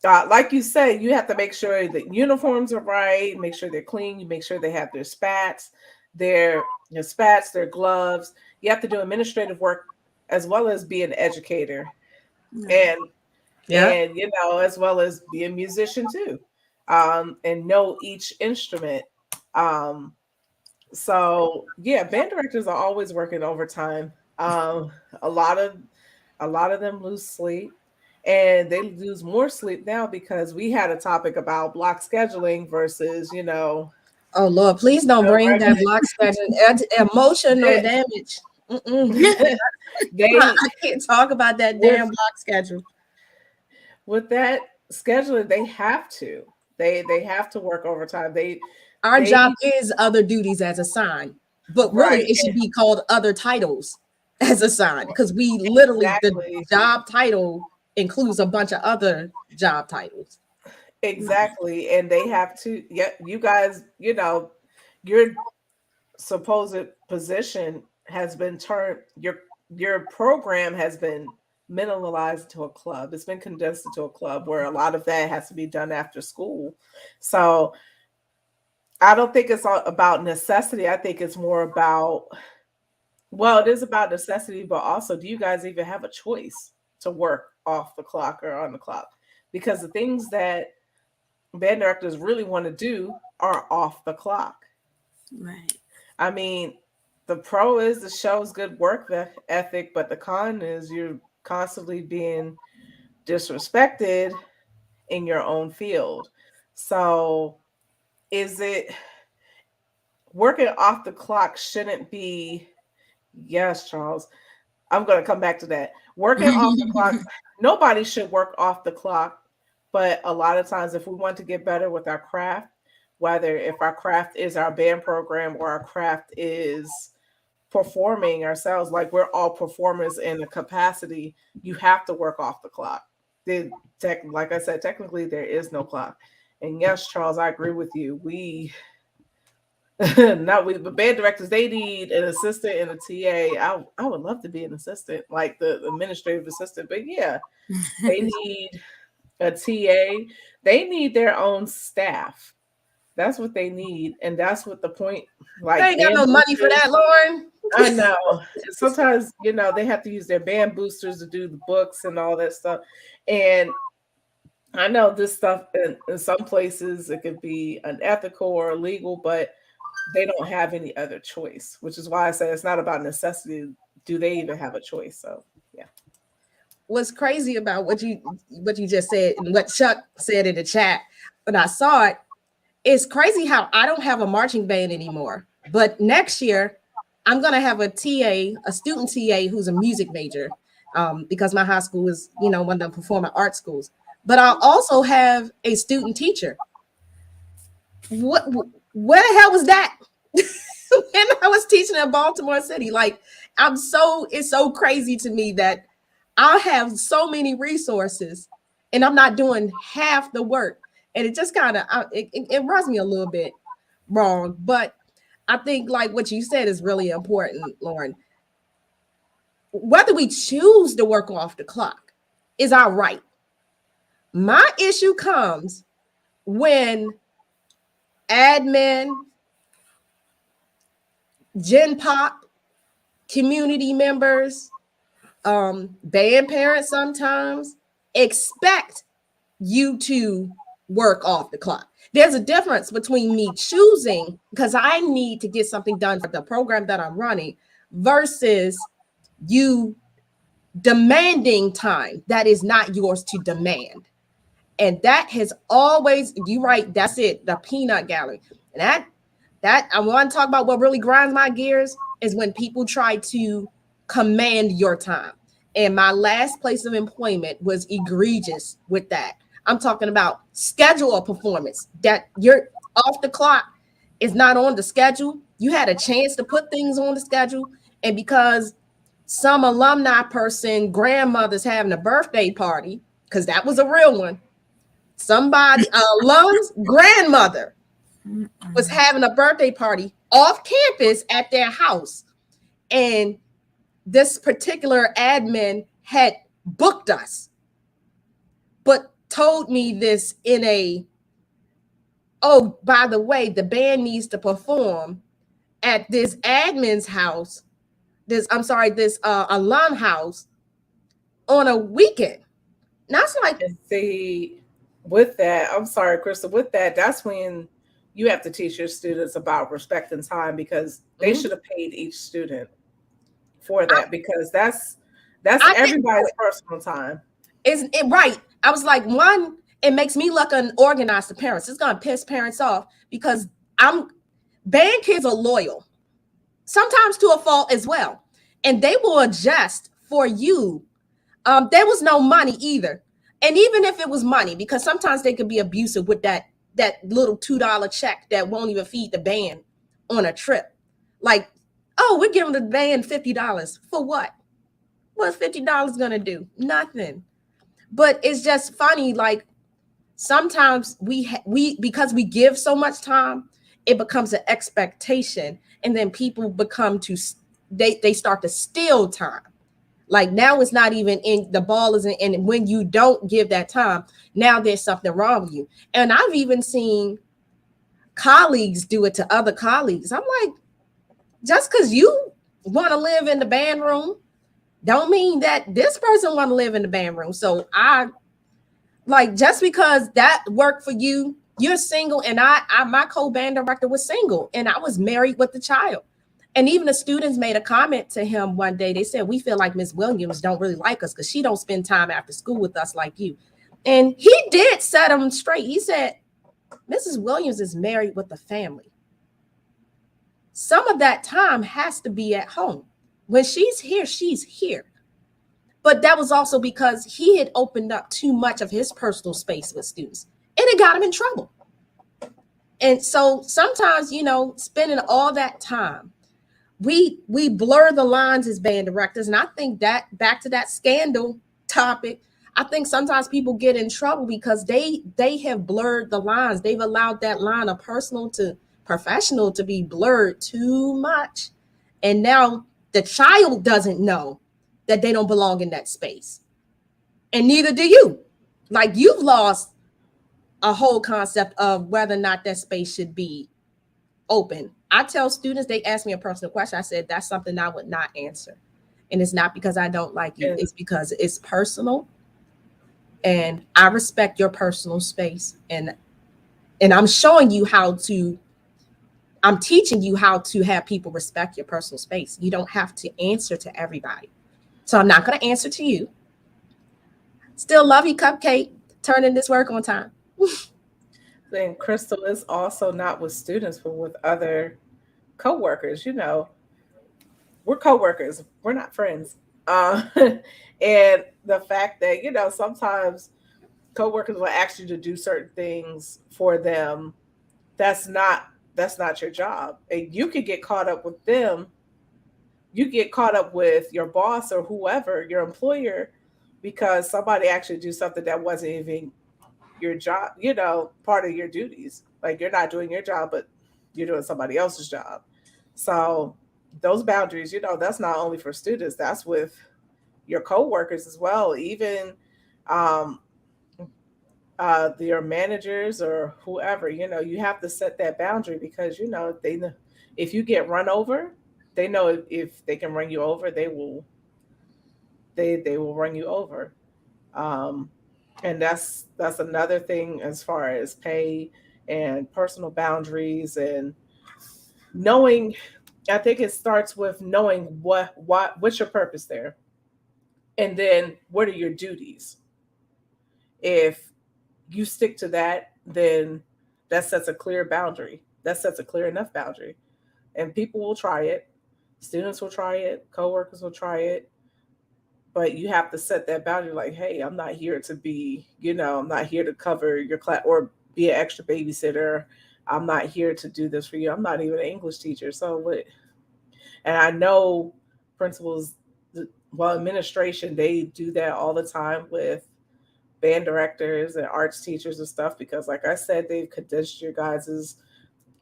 like you said, you have to make sure that uniforms are right, make sure they're clean, you make sure they have their spats, their gloves. You have to do administrative work as well as be an educator, and as well as be a musician too, and know each instrument. So yeah, band directors are always working overtime. A lot of a lot of them lose sleep, and they lose more sleep now because we had a topic about block scheduling versus, Oh Lord, please don't bring that block schedule. Emotional damage. I can't talk about that damn block schedule. With that scheduling, they have to. They have to work overtime. Our job is other duties as assigned, but really it should be called other titles as assigned, because we literally the job title includes a bunch of other job titles. Exactly. And they have to, you guys, your supposed position has been turned, your program has been minimalized to a club. It's been condensed into a club where a lot of that has to be done after school. So I don't think it's all about necessity. I think it's more about, well, it is about necessity, but also, do you guys even have a choice to work off the clock or on the clock? Because the things that band directors really want to do are off the clock. Right. I mean, the pro is the show's good work ethic, but the con is you're constantly being disrespected in your own field. So is it working off the clock shouldn't be, yes, Charles, I'm going to come back to that. Working off the clock, nobody should work off the clock, but a lot of times if we want to get better with our craft, whether if our craft is our band program or our craft is performing ourselves, like we're all performers in a capacity, you have to work off the clock. Like I said, technically there is no clock. And yes, Charles, I agree with you. But band directors, they need an assistant and a TA. I would love to be an assistant, like the administrative assistant, but yeah, they need a TA. They need their own staff. That's what they need, and that's what the point. Like, they ain't got no money for that, Lauren. I know. Sometimes, they have to use their band boosters to do the books and all that stuff. And I know this stuff in some places it could be unethical or illegal, but they don't have any other choice, which is why I say it's not about necessity. Do they even have a choice? So, yeah. What's crazy about what you just said and what Chuck said in the chat when I saw it, it's crazy how I don't have a marching band anymore. But next year, I'm going to have a TA, a student TA who's a music major, because my high school is, one of the performing arts schools. But I'll also have a student teacher. Where the hell was that? When I was teaching in Baltimore City, like it's so crazy to me that I have so many resources and I'm not doing half the work. And it just kind of, it rubs me a little bit wrong. But I think like what you said is really important, Lauren. Whether we choose to work off the clock is our right. My issue comes when admin, Gen Pop, community members, band parents sometimes expect you to work off the clock. There's a difference between me choosing because I need to get something done for the program that I'm running versus you demanding time that is not yours to demand. And that has always, you're right, that's it, the peanut gallery. And that I want to talk about what really grinds my gears is when people try to command your time. And my last place of employment was egregious with that. I'm talking about schedule a performance that you're off the clock is not on the schedule. You had a chance to put things on the schedule. And because some alumni person, grandmother's having a birthday party, because that was a real one. Somebody, alum's grandmother was having a birthday party off campus at their house. And this particular admin had booked us, but told me this in a, oh, by the way, the band needs to perform at this admin's house, this alum house on a weekend. Now it's like, see, with that, I'm sorry, Krystal, with that, that's when you have to teach your students about respecting time because they should have paid each student for that because That's everybody's personal time. Isn't it right? I was like, one, it makes me look unorganized to parents. It's gonna piss parents off because band kids are loyal, sometimes to a fault as well, and they will adjust for you. There was no money either, and even if it was money, because sometimes they could be abusive with that little $2 check that won't even feed the band on a trip. Like, oh, we're giving the band $50 for what? What's $50 gonna do? Nothing. But it's just funny, like sometimes we because we give so much time, it becomes an expectation, and then people they start to steal time. Like now it's not even in, the ball isn't in, and when you don't give that time, now there's something wrong with you. And I've even seen colleagues do it to other colleagues. I'm like, just because you want to live in the band room don't mean that this person want to live in the band room. So I like, just because that worked for you, you're single, and I my co-band director was single, and I was married with the child. And even the students made a comment to him one day. They said, we feel like Miss Williams don't really like us because she don't spend time after school with us like you. And he did set them straight. He said, Mrs. Williams is married with a family. Some of that time has to be at home. When she's here, she's here. But that was also because he had opened up too much of his personal space with students, and it got him in trouble. And so sometimes, you know, spending all that time, we blur the lines as band directors. And I think that back to that scandal topic, I think sometimes people get in trouble because they have blurred the lines. They've allowed that line of personal to professional to be blurred too much. And now the child doesn't know that they don't belong in that space. And neither do you. Like, you've lost a whole concept of whether or not that space should be open. I tell students, they ask me a personal question, I said, that's something I would not answer. And it's not because I don't like you. It's because it's personal. And I respect your personal space. And I'm showing you I'm teaching you how to have people respect your personal space. You don't have to answer to everybody. So I'm not going to answer to you. Still love you, Cupcake. Turn in this work on time. Then Krystal is also not with students, but with other coworkers. You know, we're coworkers. We're not friends. And the fact that, you know, sometimes coworkers will ask you to do certain things for them. That's not your job. And you could get caught up with them. You get caught up with your boss or whoever, your employer, because somebody actually do something that wasn't even your job, you know, part of your duties. Like, you're not doing your job, but you're doing somebody else's job. So those boundaries, you know, that's not only for students, that's with your coworkers as well. Even your managers or whoever, you know, you have to set that boundary because, you know, if you get run over, they know if they can run you over, they will run you over. And that's another thing as far as pay and personal boundaries and knowing. I think it starts with knowing what's your purpose there, and then what are your duties. If you stick to that, then that sets a clear boundary. That sets a clear enough boundary, and people will try it. Students will try it. Coworkers will try it. But you have to set that boundary like, hey, I'm not here to be, you know, I'm not here to cover your class or be an extra babysitter. I'm not here to do this for you. I'm not even an English teacher. So what? And I know principals, administration, they do that all the time with band directors and arts teachers and stuff, because like I said, they've condensed your guys'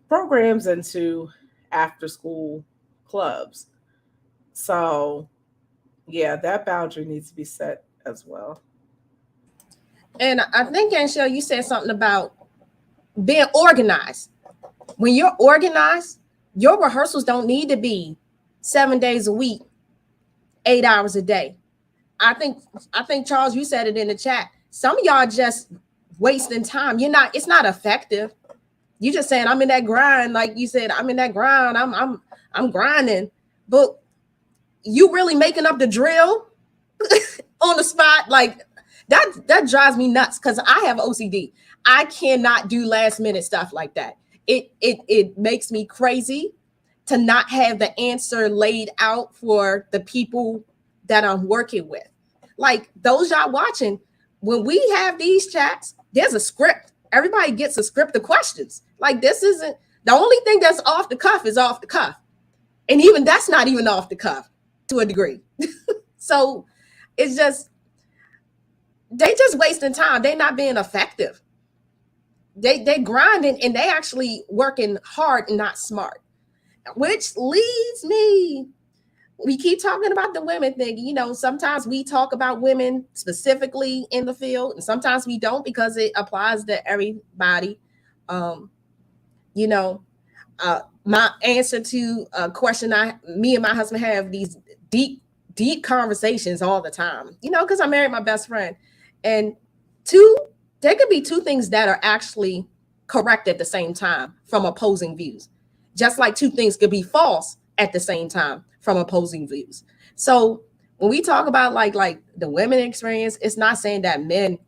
programs into after school clubs. So yeah, that boundary needs to be set as well. And I think, Anshel, you said something about being organized. When you're organized, your rehearsals don't need to be 7 days a week, 8 hours a day. I think Charles, you said it in the chat. Some of y'all just wasting time. It's not effective. You just saying, I'm in that grind. Like you said, I'm in that grind. I'm grinding. But you really making up the drill on the spot. Like that drives me nuts because I have OCD. I cannot do last minute stuff like that. It makes me crazy to not have the answer laid out for the people that I'm working with. Like those y'all watching, when we have these chats, there's a script. Everybody gets a script of questions. Like this isn't the only thing that's off the cuff is off the cuff. And even that's not even off the cuff to a degree. So it's just, they just wasting time. They're not being effective. They grinding and they actually working hard and not smart. Which leads me, we keep talking about the women thing. You know, sometimes we talk about women specifically in the field, and sometimes we don't because it applies to everybody. You know, my answer to a question me and my husband have these deep conversations all the time, you know, because I married my best friend. And there could be two things that are actually correct at the same time from opposing views. Just like two things could be false at the same time from opposing views. So when we talk about like the women experience, it's not saying that men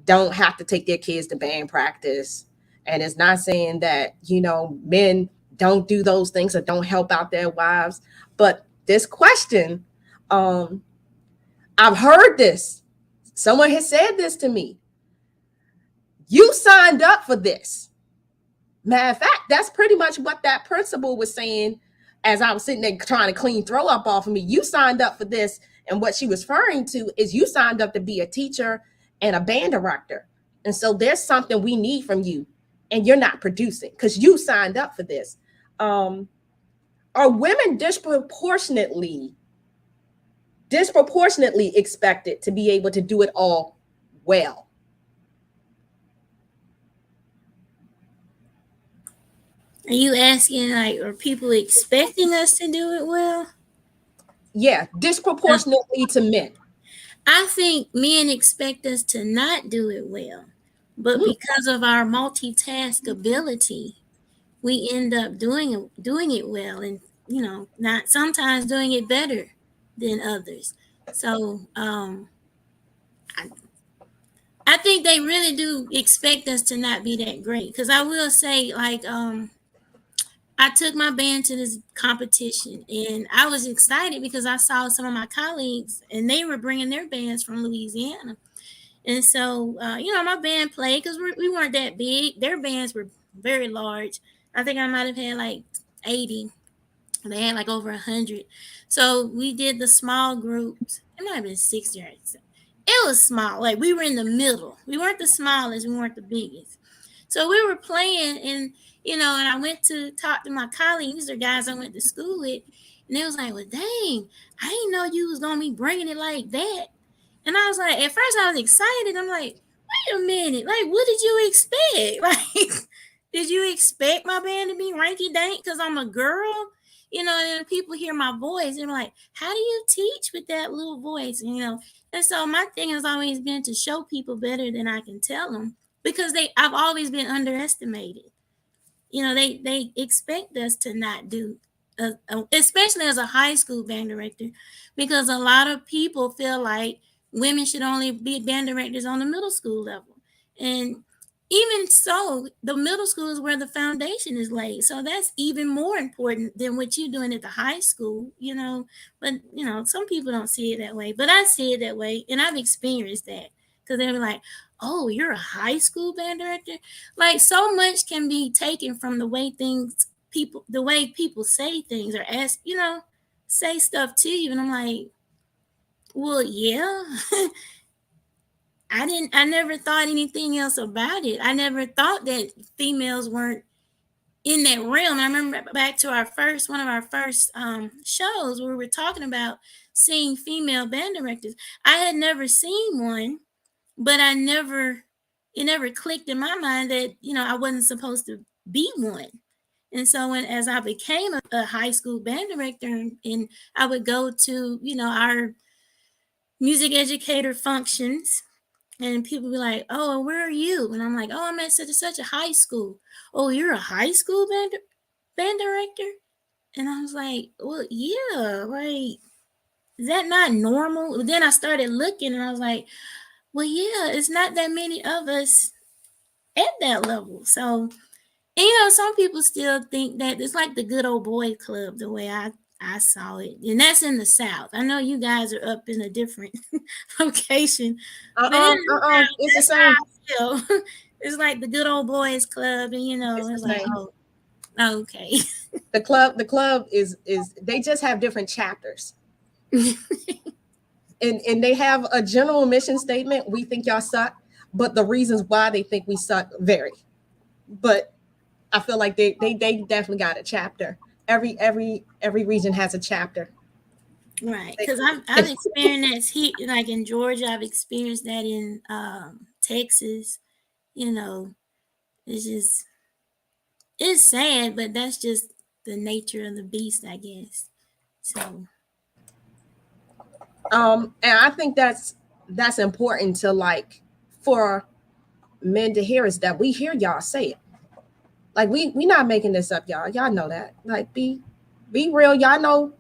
don't have to take their kids to band practice. And it's not saying that, you know, men don't do those things or don't help out their wives. But this question, I've heard this. Someone has said this to me. You signed up for this. Matter of fact, that's pretty much what that principal was saying as I was sitting there trying to clean throw up off of me. You signed up for this. And what she was referring to is you signed up to be a teacher and a band director. And so there's something we need from you. And you're not producing because you signed up for this. Are women disproportionately expected to be able to do it all well? Are you asking, like, are people expecting us to do it well? Yeah, disproportionately to men. I think men expect us to not do it well, but because of our multitask ability, we end up doing it well, and you know, not sometimes doing it better than others. So I think they really do expect us to not be that great. Because I will say, like, I took my band to this competition and I was excited because I saw some of my colleagues and they were bringing their bands from Louisiana. And so, you know, my band played because we weren't that big. Their bands were very large. I think I might have had like 80. They had like over 100. So we did the small groups. It might have been 60 or 80. It was small. Like we were in the middle. We weren't the smallest. We weren't the biggest. So we were playing and, you know, and I went to talk to my colleagues. These are guys I went to school with. And they was like, well, dang, I didn't know you was going to be bringing it like that. And I was like, at first I was excited. I'm like, wait a minute. Like, what did you expect? Like, did you expect my band to be ranky dank because I'm a girl? You know, and people hear my voice and they're like, how do you teach with that little voice? And, you know, and so my thing has always been to show people better than I can tell them because I've always been underestimated. You know, they expect us to not do, especially as a high school band director, because a lot of people feel like women should only be band directors on the middle school level. And even so, the middle school is where the foundation is laid. So that's even more important than what you're doing at the high school, you know. But, you know, some people don't see it that way. But I see it that way. And I've experienced that. Because they'll be like, oh, you're a high school band director? Like, so much can be taken from the way people say things or ask, you know, say stuff to you. And I'm like, well, yeah. I never thought anything else about it. I never thought that females weren't in that realm. I remember back to one of our first shows where we were talking about seeing female band directors. I had never seen one, but it never clicked in my mind that, you know, I wasn't supposed to be one. And so as I became a high school band director and I would go to, you know, our music educator functions, and people be like, oh, where are you? And I'm like, oh, I'm at such a high school. Oh, you're a high school band director? And I was like, well, yeah, right. is that not normal? Then I started looking and I was like, well, yeah, it's not that many of us at that level. So, and some people still think that it's like the good old boy club, the way I saw it. And that's in the South. I know you guys are up in a different location. But in the South, it's the same. It's like the good old boys club, and it's like, oh, okay. The club is they just have different chapters. and they have a general mission statement. We think y'all suck, but the reasons why they think we suck vary. But I feel like they definitely got a chapter. Every region has a chapter. Right, because I've experienced heat like in Georgia. I've experienced that in Texas. It's sad, but that's just the nature of the beast, I guess. So, and I think that's important to, like, for men to hear, is that we hear y'all say it. Like, we not making this up, y'all. Y'all know that. Like, be real. Y'all know.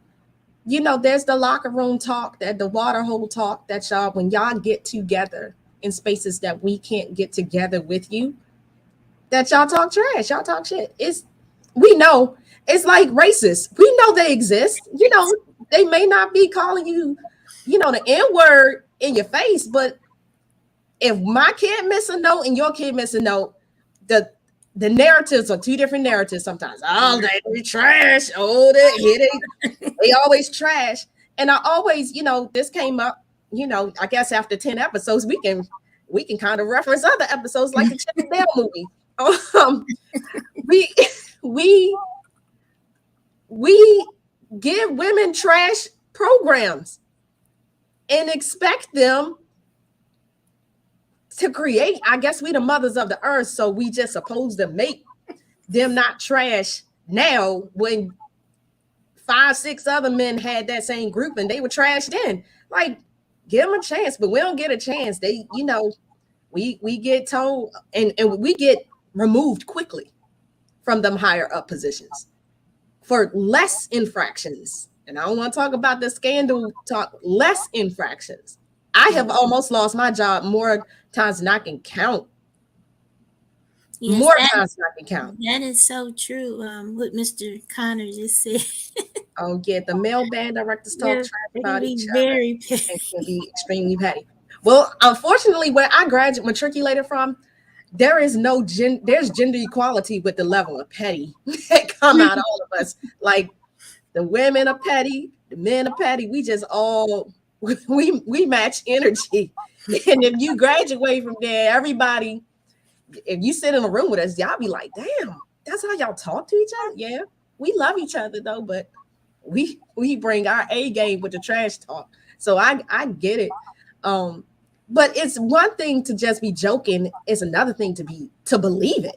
There's the locker room talk, that the water hole talk, that y'all, when y'all get together in spaces that we can't get together with you, that y'all talk trash, y'all talk shit. We know it's like racist. We know they exist. They may not be calling you, the N-word in your face, but if my kid miss a note and your kid miss a note, the narratives are two different narratives sometimes. Oh, they trash. Oh, they always trash. And I always, this came up, I guess after 10 episodes, we can kind of reference other episodes like the Chip and Dale movie. We give women trash programs and expect them to create. I guess we the mothers of the earth, so we just supposed to make them not trash now, when 5-6 other men had that same group and they were trashed then. Like, give them a chance, but we don't get a chance. They, we get told and we get removed quickly from them higher up positions for less infractions. And I don't want to talk about the scandal talk, less infractions. I have almost lost my job more times than I can count. Yes, more times than I can count. That is so true. What Mr. Connor just said. Oh yeah, the male band directors talk trash about each other. Very petty. And can be extremely petty. Well, unfortunately, where I matriculated from, there's gender equality with the level of petty that come out of all of us. Like, the women are petty, the men are petty. We just all we match energy. And if you graduate from there, everybody, if you sit in a room with us, y'all be like, damn, that's how y'all talk to each other. Yeah, we love each other though, but we bring our A game with the trash talk. So I get it. But it's one thing to just be joking, it's another thing to believe it.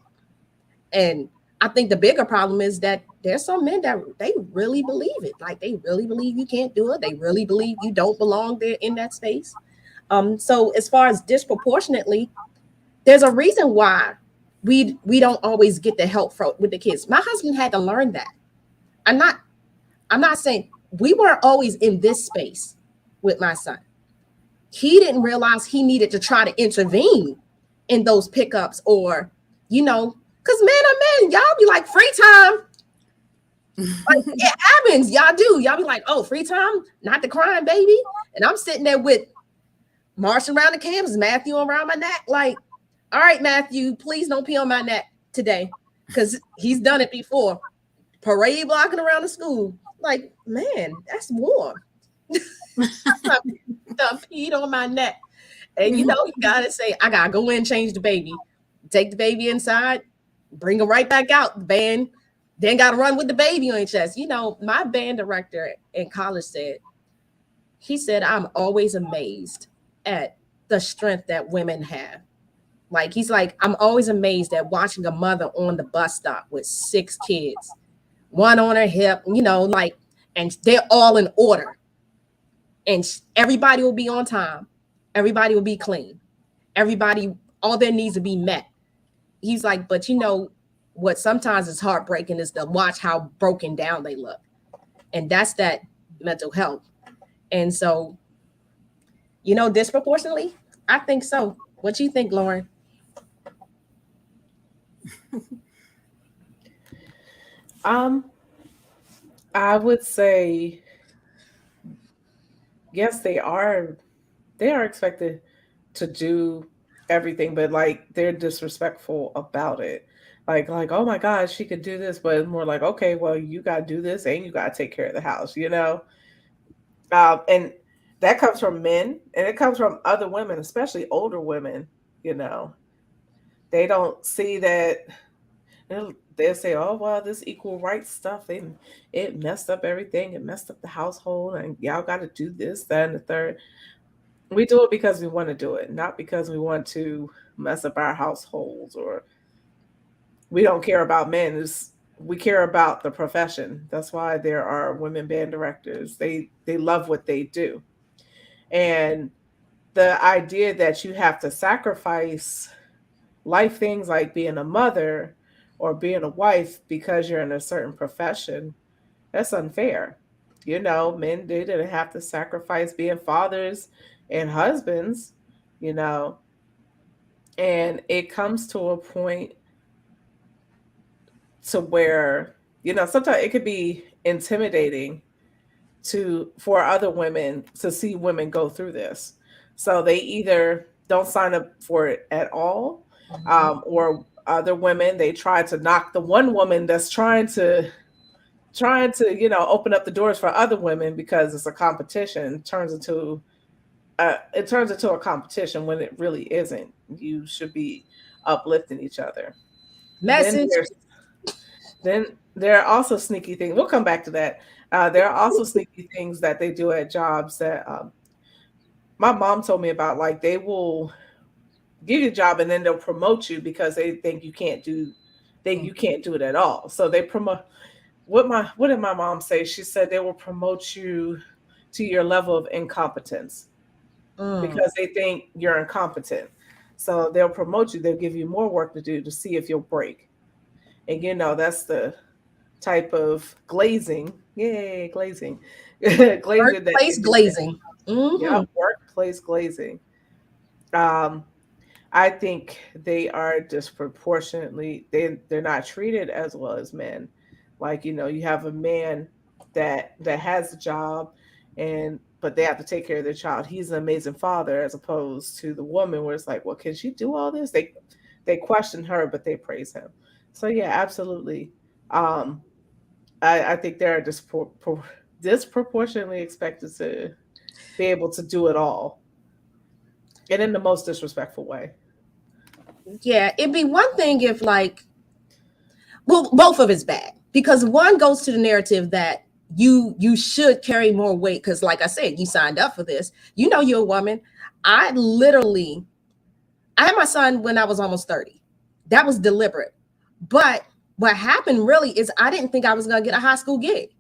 And I think the bigger problem is that there's some men that they really believe it. Like, they really believe you can't do it. They really believe you don't belong there in that space. So as far as disproportionately, there's a reason why we don't always get the help with the kids. My husband had to learn that. I'm not saying we weren't always in this space with my son. He didn't realize he needed to try to intervene in those pickups, or, because men are men. Y'all be like, free time. Like, it happens. Y'all do. Y'all be like, oh, free time, not the crime, baby. And I'm sitting there with Marsh around the canvas, Matthew around my neck. Like, all right, Matthew, please don't pee on my neck today, because he's done it before. Parade blocking around the school. Like, man, that's warm. Peed on my neck. And you gotta say, I gotta go in, change the baby, take the baby inside, bring her right back out. The band then gotta run with the baby on your chest. My band director in college said, I'm always amazed at the strength that women have. Like, he's like, I'm always amazed at watching a mother on the bus stop with 6 kids, one on her hip, and they're all in order. And everybody will be on time. Everybody will be clean. Everybody, all their needs will be met. He's like, but what sometimes is heartbreaking is to watch how broken down they look. And that's that mental health. And so, disproportionately, I think so. What you think, Lauren? Um, I would say yes, they are expected to do everything, but like they're disrespectful about it. Like, oh my God, she could do this, but it's more like, okay, well, you gotta do this and you gotta take care of the house, you know? And that comes from men and it comes from other women, especially older women, you know. They don't see that they'll say, "Oh well, this equal rights stuff, it messed up everything. It messed up the household, and y'all got to do this, that, and the third." We do it because we want to do it, not because we want to mess up our households or we don't care about men. We care about the profession. That's why there are women band directors. They love what they do, and the idea that you have to sacrifice life things like being a mother or being a wife because you're in a certain profession, that's unfair. You know, men they didn't have to sacrifice being fathers and husbands, you know, and it comes to a point to where, you know, sometimes it could be intimidating to for other women to see women go through this. So they either don't sign up for it at all, or other women they try to knock the one woman that's trying to open up the doors for other women because it's a competition. It turns into a competition when it really isn't. You should be uplifting each other. Then Message. there's then there are also sneaky things. We'll come back to that. There are also sneaky things that they do at jobs that my mom told me about. Like they will give you a job and then they'll promote you because they think you can't do it at all. So they promote. What did my mom say? She said they will promote you to your level of incompetence Mm. because they think you're incompetent. So they'll promote you. They'll give you more work to do to see if you'll break. And that's the type of glazing. Yay, glazing. Glazing that they Workplace do. glazing. Yeah, Hmm. workplace glazing. Um, I think they are disproportionately they're not treated as well as men. Like, you have a man that has a job and but they have to take care of their child. He's an amazing father as opposed to the woman where it's like, well, can she do all this? They question her, but they praise him. So yeah, absolutely. Um, I think they're disproportionately expected to be able to do it all and in the most disrespectful way. Yeah, it'd be one thing if well, both of it's bad because one goes to the narrative that you should carry more weight because, like I said, you signed up for this. You're a woman. I literally, I had my son when I was almost 30. That was deliberate. But what happened really is I didn't think I was going to get a high school gig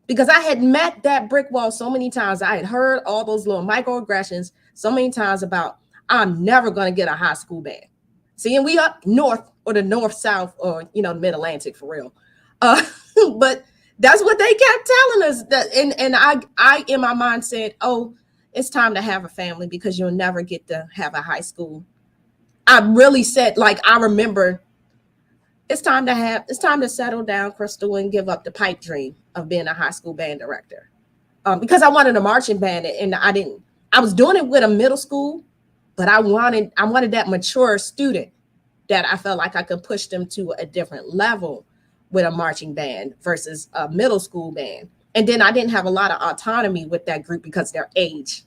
because I had met that brick wall so many times. I had heard all those little microaggressions so many times about I'm never going to get a high school band. See, and we up north or the north south or the mid Atlantic for real. Uh, but that's what they kept telling us. That and I in my mind said, oh, it's time to have a family because you'll never get to have a high school. I really said, like, I remember it's time to settle down, Krystal, and give up the pipe dream of being a high school band director. Because I wanted a marching band and I didn't. I was doing it with a middle school, but I wanted that mature student that I felt like I could push them to a different level with a marching band versus a middle school band. And then I didn't have a lot of autonomy with that group because their age.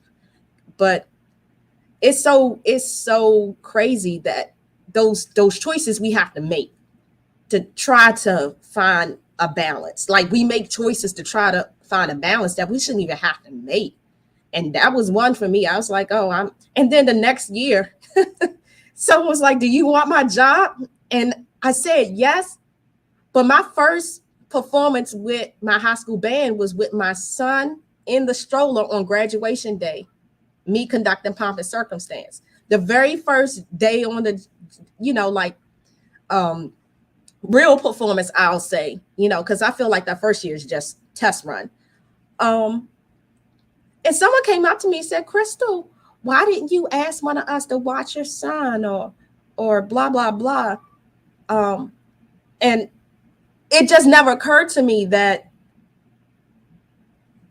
But it's so crazy that those choices we have to make to try to find a balance. Like we make choices to try to find a balance that we shouldn't even have to make. And that was one for me. I was like, oh, and then the next year, someone was like, do you want my job? And I said, yes. But my first performance with my high school band was with my son in the stroller on graduation day, me conducting pomp and circumstance. The very first day on the, um, real performance, I'll say, because I feel like that first year is just test run. Um, And someone came up to me and said, Krystal, why didn't you ask one of us to watch your son or blah, blah, blah. And it just never occurred to me that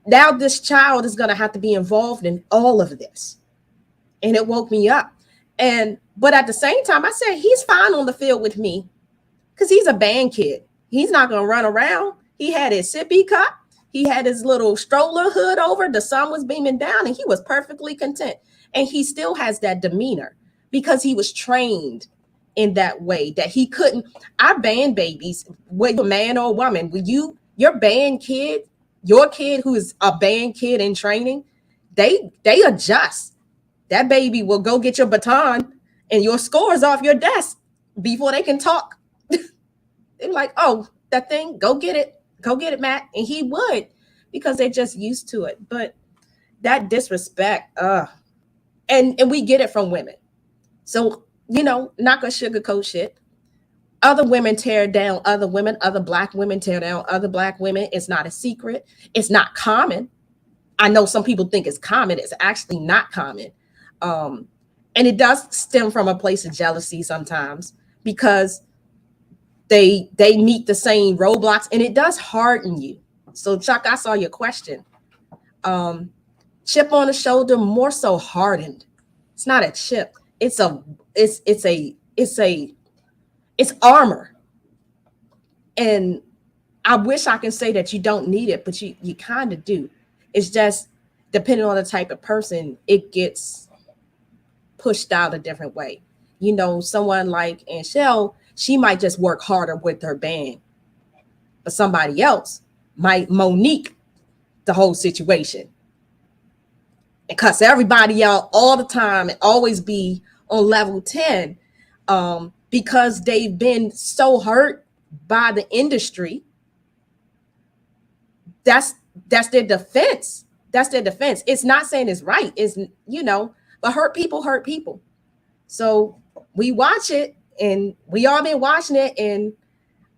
now this child is going to have to be involved in all of this. And it woke me up. But at the same time, I said, he's fine on the field with me because he's a band kid. He's not going to run around. He had his sippy cup. He had his little stroller hood over. The sun was beaming down and he was perfectly content. And he still has that demeanor because he was trained in that way that he couldn't. Our band babies, whether you're a man or a woman, your band kid, your kid who is a band kid in training, they adjust. That baby will go get your baton and your scores off your desk before they can talk. They're like, oh, that thing, go get it, Matt. And he would, because they're just used to it. But that disrespect, and we get it from women. So, not gonna sugarcoat shit. Other women tear down other women, other Black women tear down other Black women. It's not a secret. It's not common. I know some people think it's common. It's actually not common. And it does stem from a place of jealousy sometimes because they meet the same roadblocks, and it does harden you. So Chuck, I saw your question. Chip on the shoulder, more so hardened. It's not a chip. It's armor. And I wish I can say that you don't need it, but you kind of do. It's just depending on the type of person, it gets pushed out a different way. Someone like Anshel, she might just work harder with her band, but somebody else might Monique the whole situation and cuss everybody out all the time and always be on level 10 because they've been so hurt by the industry. That's their defense. That's their defense. It's not saying it's right. It's, but hurt people. So we watch it and we all been watching it. And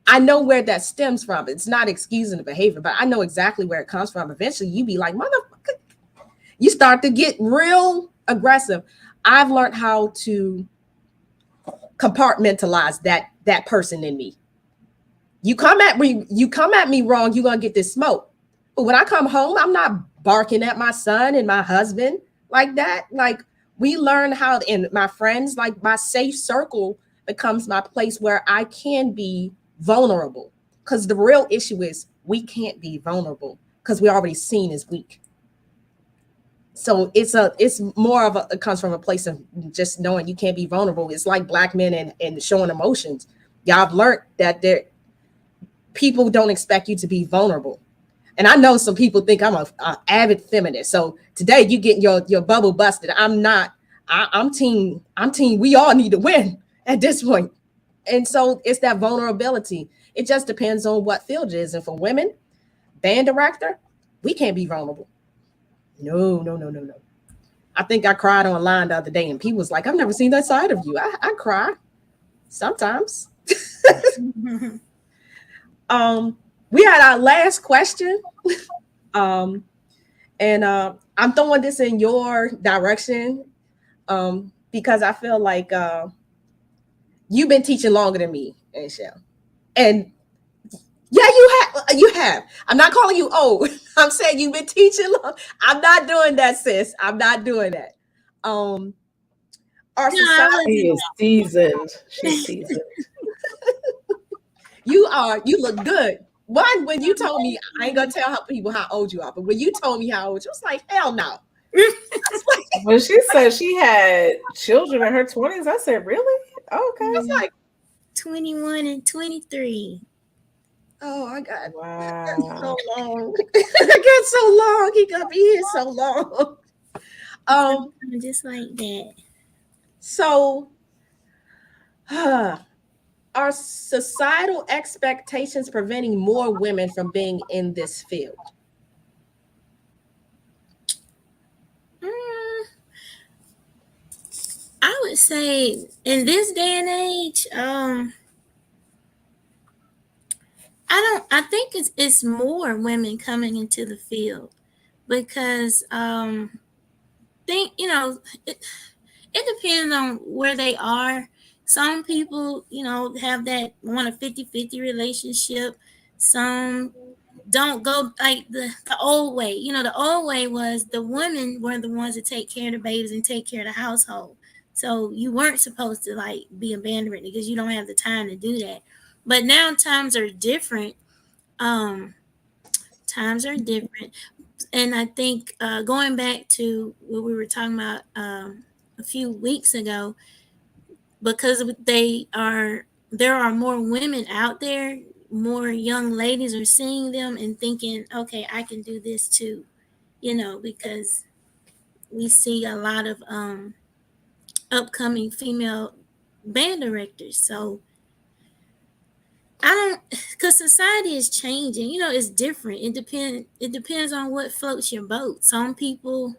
I know where that stems from. It's not excusing the behavior, but I know exactly where it comes from. Eventually you be like, motherfucker, you start to get real aggressive. I've learned how to compartmentalize that person in me. You come at me wrong, you're gonna get this smoke. But when I come home, I'm not barking at my son and my husband like that. Like, we learn how, and my friends, like, my safe circle becomes my place where I can be vulnerable. Because the real issue is we can't be vulnerable because we're already seen as weak. So it's more of it comes from a place of just knowing you can't be vulnerable. It's like Black men and showing emotions. Y'all have learned that people don't expect you to be vulnerable. And I know some people think I'm a avid feminist. So today you get your bubble busted. I'm not. I'm team. We all need to win at this point. And so it's that vulnerability. It just depends on what field it is. And for women, band director, we can't be vulnerable. No. I think I cried online the other day and people was like, I've never seen that side of you. I cry sometimes. We had our last question. And I'm throwing this in your direction because I feel like you've been teaching longer than me, Anshel. And yeah, you have. I'm not calling you old. I'm saying you've been teaching long. I'm not doing that, sis. I'm not doing that. Our society is seasoned. She's seasoned. You look good. One, when you told me, I ain't gonna tell people how old you are, but when you told me how old you, I was like, hell no. When she said she had children in her 20s, I said, really? Okay. I was like 21 and 23. Oh, I got wow. so long. I got so long. He got me here so long. Just like that. So, are societal expectations preventing more women from being in this field? I would say in this day and age, I think it's more women coming into the field, because think it depends on where they are. Some people, have that want a 50-50 relationship. Some don't go like the old way. The old way was the women were the ones to take care of the babies and take care of the household. So you weren't supposed to like be a band director because you don't have the time to do that. But now times are different. Times are different. And I think going back to what we were talking about a few weeks ago, because there are more women out there, more young ladies are seeing them and thinking, okay, I can do this too, because we see a lot of upcoming female band directors. So because society is changing, it's different. It depends on what floats your boat. Some people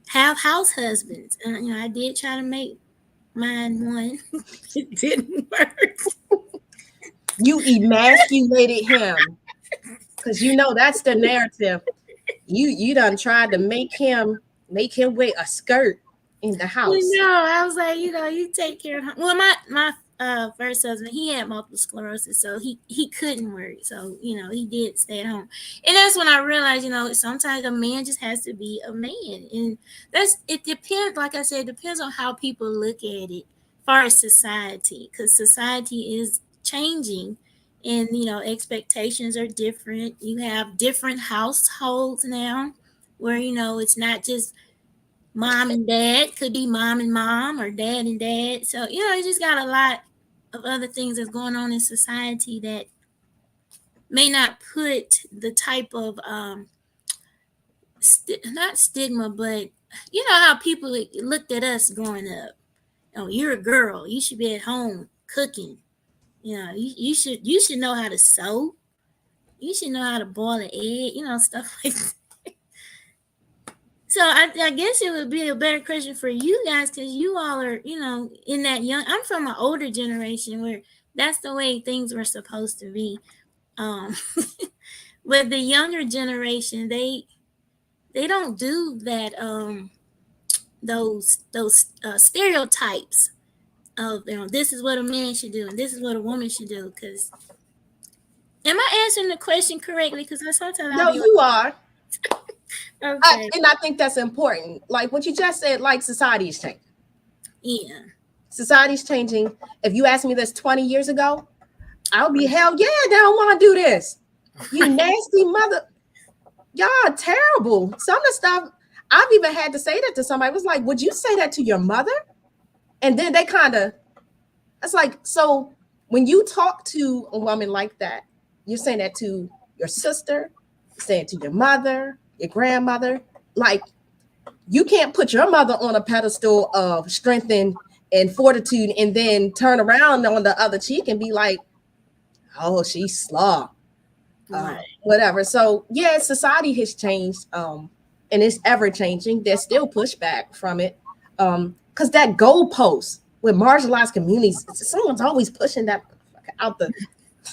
have house husbands, and I did try to make mine one. It didn't work. You emasculated him because that's the narrative. You done tried to make him wear a skirt in the house. I was like, you take care of him. Well, my first husband, he had multiple sclerosis, so he couldn't work. So he did stay at home, and that's when I realized, sometimes a man just has to be a man, and it depends. Like I said, it depends on how people look at it, as far as society, because society is changing, and expectations are different. You have different households now, where it's not just mom and dad, could be mom and mom or dad and dad. So, you just got a lot of other things that's going on in society that may not put the type of, not stigma, but how people looked at us growing up. Oh, you're a girl. You should be at home cooking. You should know how to sew. You should know how to boil an egg, stuff like that. So I guess it would be a better question for you guys because you all are, in that young. I'm from an older generation where that's the way things were supposed to be. But the younger generation, they don't do that. Those stereotypes of this is what a man should do and this is what a woman should do. Because am I answering the question correctly? Because sometimes you are. Okay. And I think that's important. Like what you just said, like society is changing. Yeah. Society's changing. If you asked me this 20 years ago, I'll be hell yeah, they don't want to do this. You nasty mother. Y'all terrible. Some of the stuff I've even had to say that to somebody. It was like, would you say that to your mother? And then they it's like, so when you talk to a woman like that, you're saying that to your sister, you're saying it to your mother, your grandmother. Like, you can't put your mother on a pedestal of strength and fortitude and then turn around on the other cheek and be like, oh, she's slaw. Right. Whatever. So yeah, society has changed, and it's ever changing. There's still pushback from it, because that goalpost with marginalized communities, someone's always pushing that out the.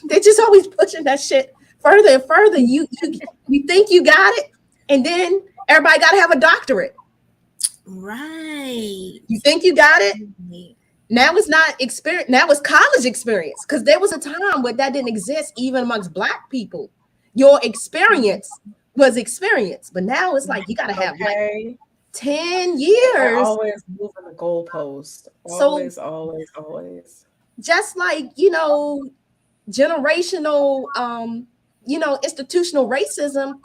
They're just always pushing that shit further and further. You think you got it, and then everybody got to have a doctorate. Right. You think you got it. Now it's not experience. Now it's college experience, because there was a time where that didn't exist even amongst Black people. Your experience was experience, but now it's like you got to have like 10 years. They're always moving the goalpost. Always, always. Just like, generational, institutional racism.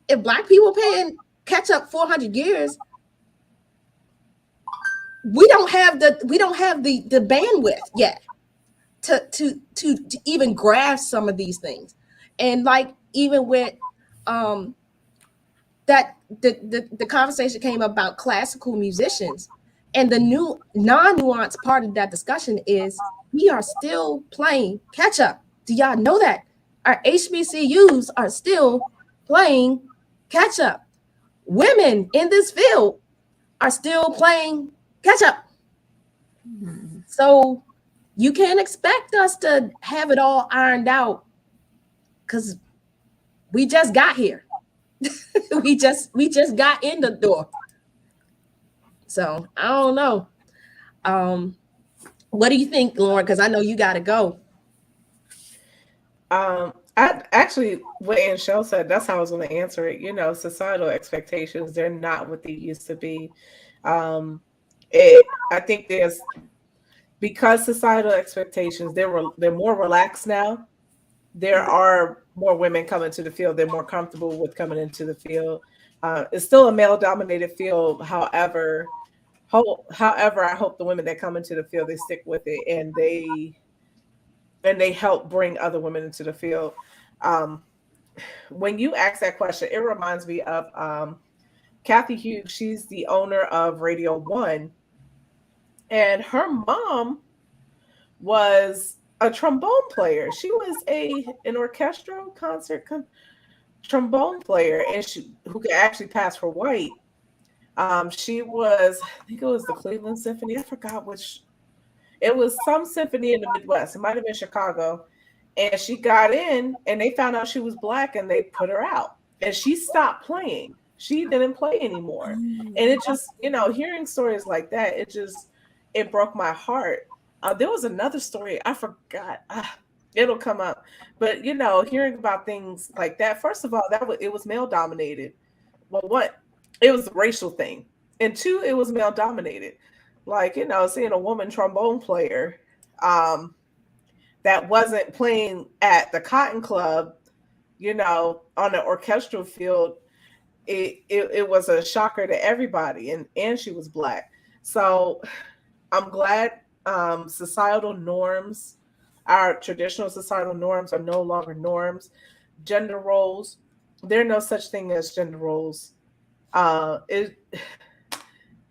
If Black people paying catch up 400 years, we don't have the bandwidth yet to even grasp some of these things. And like even with that the conversation came about classical musicians, and the new non-nuanced part of that discussion is we are still playing catch up. Do y'all know that? Our HBCUs are still playing catch up. Women in this field are still playing catch up. So you can't expect us to have it all ironed out, because we just got here. we just got in the door. So I don't know. What do you think, Lauren? Because I know you got to go. I actually, what Ann Shell said, that's how I was going to answer it. You know, societal expectations, they're not what they used to be. I think because societal expectations, they're more relaxed now. There are more women coming to the field. They're more comfortable with coming into the field. It's still a male-dominated field. However, I hope the women that come into the field, they stick with it, and they help bring other women into the field. When you ask that question, it reminds me of Kathy Hughes. She's the owner of Radio One, and her mom was a trombone player. She was an orchestral concert trombone player, and who could actually pass for white. She was, I think it was the Cleveland Symphony. I forgot which. It was some symphony in the Midwest. It might have been Chicago. And she got in, and they found out she was Black, and they put her out. And she stopped playing. She didn't play anymore. And it just, hearing stories like that, it broke my heart. There was another story. I forgot. It'll come up. But, hearing about things like that, first of all, it was male dominated. Well, it was a racial thing. And two, it was male dominated. Like, seeing a woman trombone player that wasn't playing at the Cotton Club, on the orchestral field, it was a shocker to everybody. And she was Black. So I'm glad societal norms, our traditional societal norms, are no longer norms. Gender roles, there are no such thing as gender roles.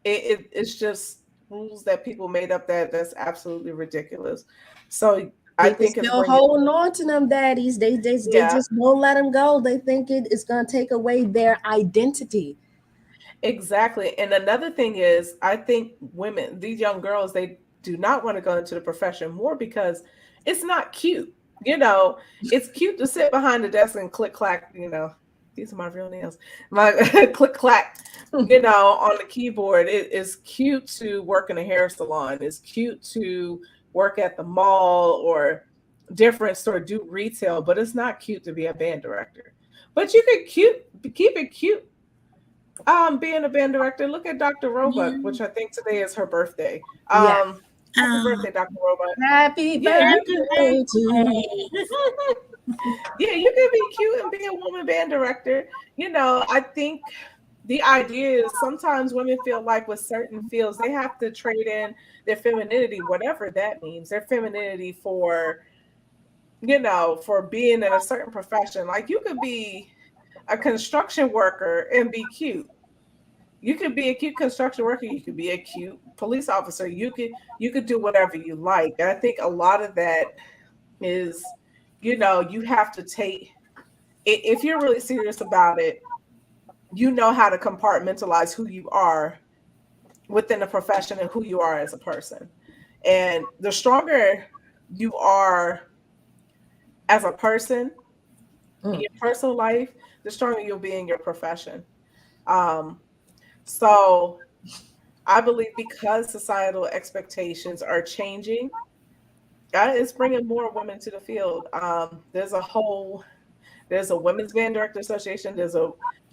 It's just rules that people made up that's absolutely ridiculous. So I think it's still holding on to them daddies. They just won't let them go. They think it's going to take away their identity. Exactly. And another thing is, I think women, these young girls, they do not want to go into the profession more because it's not cute. It's cute to sit behind the desk and click clack, these are my real nails. My click clack, on the keyboard. It is cute to work in a hair salon. It's cute to work at the mall or different store, do retail, but it's not cute to be a band director. But you could keep it cute. Being a band director. Look at Dr. Roebuck, which I think today is her birthday. Happy birthday, Dr. Roebuck. Happy birthday to you. Yeah, you can be cute and be a woman band director. I think the idea is sometimes women feel like with certain fields, they have to trade in their femininity, whatever that means, their femininity for being in a certain profession. Like, you could be a construction worker and be cute. You could be a cute construction worker. You could be a cute police officer. You could do whatever you like. And I think a lot of that is, you have to take, if you're really serious about it, how to compartmentalize who you are within a profession and who you are as a person. And the stronger you are as a person in your personal life, the stronger you'll be in your profession. So I believe because societal expectations are changing, it's bringing more women to the field. There's a Women's Band Director Association. There's a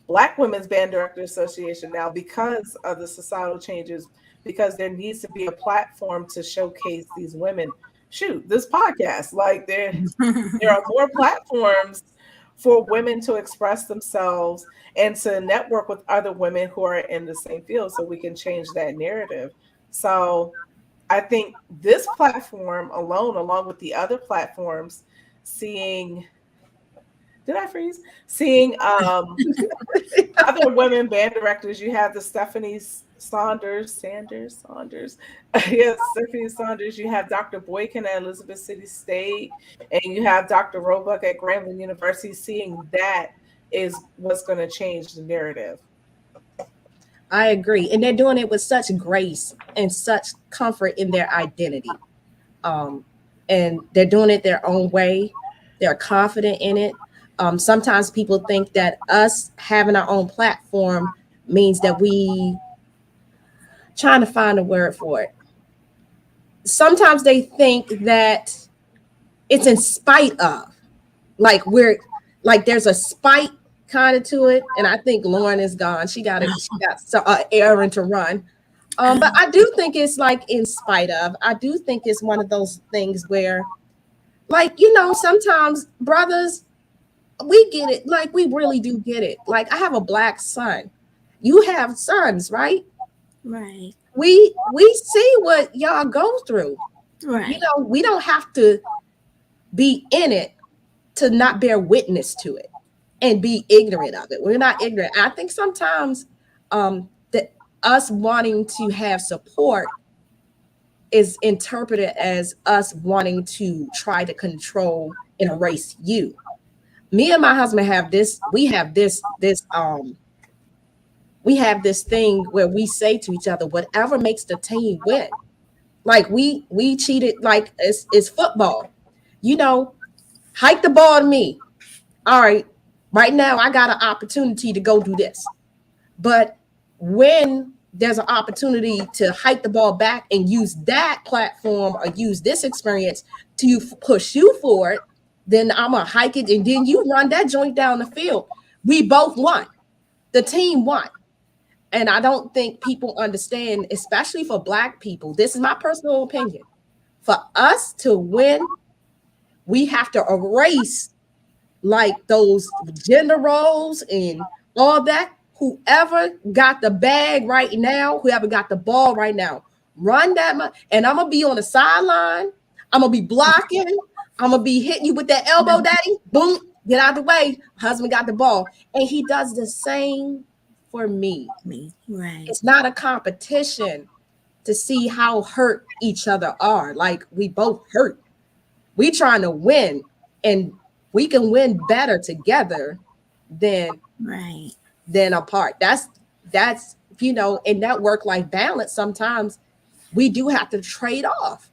Black Women's Band Director Association now because of the societal changes, because there needs to be a platform to showcase these women. Shoot, this podcast, like there are more platforms for women to express themselves and to network with other women who are in the same field so we can change that narrative. So I think this platform alone, along with the other platforms, seeing other women band directors. You have the Stephanie Saunders. Yes, Stephanie Saunders. You have Dr. Boykin at Elizabeth City State, and you have Dr. Roebuck at Grambling University. Seeing that is what's going to change the narrative. I agree. And they're doing it with such grace and such comfort in their identity. And they're doing it their own way. They're confident in it. Sometimes people think that us having our own platform means that we trying to find a word for it. Sometimes they think that it's in spite of, like there's a spite kind of to it. And I think Lauren is gone. She got some errand to run. But I do think it's like in spite of. I do think it's one of those things where, like, sometimes brothers, we get it. Like, we really do get it. Like, I have a black son. You have sons, right? Right. We see what y'all go through. Right. We don't have to be in it to not bear witness to it and be ignorant of it. We're not ignorant. I think sometimes that us wanting to have support is interpreted as us wanting to try to control and erase you. Me and my husband have this. We have this thing where we say to each other, whatever makes the team win. Like we cheated, like it's football. Hike the ball to me. All right, right now I got an opportunity to go do this. But when there's an opportunity to hike the ball back and use that platform or use this experience to push you forward, then I'm going to hike it and then you run that joint down the field. We both won. The team won. And I don't think people understand, especially for Black people, this is my personal opinion. For us to win, we have to erase like those gender roles and all that. Whoever got the bag right now, whoever got the ball right now, run that. And I'm going to be on the sideline. I'm going to be blocking. I'm going to be hitting you with that elbow, daddy. Boom, get out of the way. Husband got the ball. And he does the same for me. Right. It's not a competition to see how hurt each other are. Like, we both hurt. We trying to win, and we can win better together than apart. That's in that work-life balance, sometimes we do have to trade off.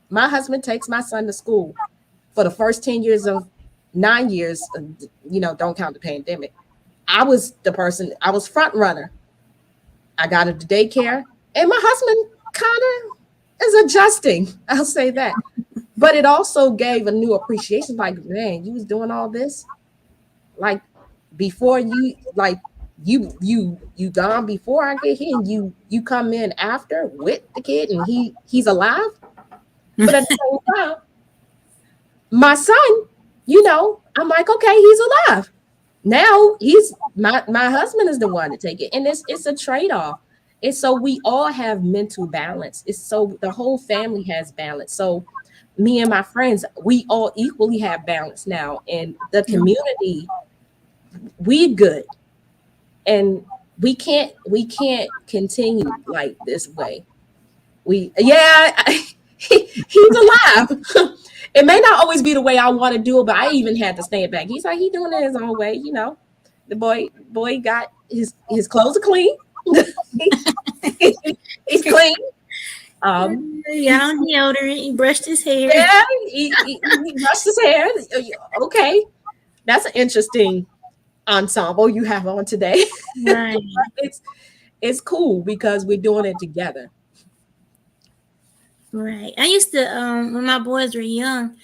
My husband takes my son to school for the first 10 years of 9 years, don't count the pandemic. I was front runner. I got into daycare, and my husband kind of is adjusting. I'll say that. But it also gave a new appreciation. Like, man, you was doing all this, like before you gone before I get here, and you come in after with the kid, and he's alive. But at the same time, my son, I'm like, okay, he's alive. Now he's my husband is the one to take it. And it's a trade-off. It's so we all have mental balance. It's so the whole family has balance. So me and my friends, we all equally have balance now. And the community, we good. And we can't continue like this way. He's alive. It may not always be the way I want to do it, but I even had to stand back. He's like, he doing it his own way, The boy got his clothes are clean. He's clean. On deodorant. He brushed his hair. Yeah, he brushed his hair. Okay, that's an interesting ensemble you have on today. Right. It's cool because we're doing it together. Right. I used to when my boys were young,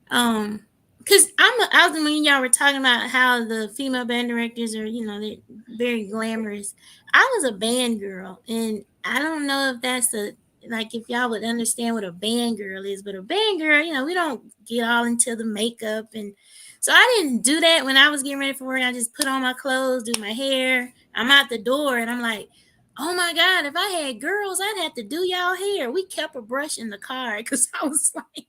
because I was when y'all were talking about how the female band directors are, they're very glamorous. I was a band girl, and I don't know if that's if y'all would understand what a band girl is, but a band girl, we don't get all into the makeup, and so I didn't do that when I was getting ready for work. I just put on my clothes, do my hair. I'm out the door, and I'm like, oh my God, if I had girls, I'd have to do y'all hair. We kept a brush in the car because I was like,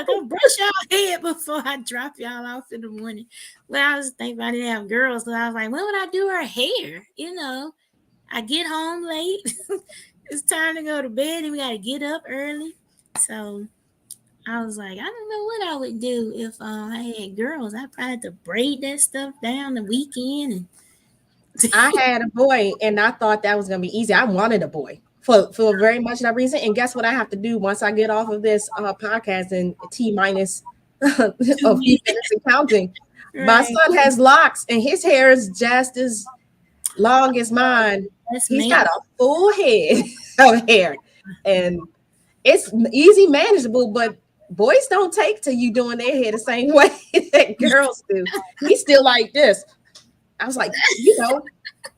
go brush y'all hair before I drop y'all off in the morning. But I was thinking I didn't have girls, so I was like, when would I do her hair? I get home late. It's time to go to bed, and we got to get up early. So I was like, I don't know what I would do if I had girls. I'd probably have to braid that stuff down the weekend and I had a boy, and I thought that was going to be easy. I wanted a boy for very much that reason. And guess what I have to do once I get off of this podcast and T minus a few minutes and counting? My son has locks, and his hair is just as long as mine. He's got a full head of hair, and it's easy manageable, but boys don't take to you doing their hair the same way that girls do. He's still like this. I was like,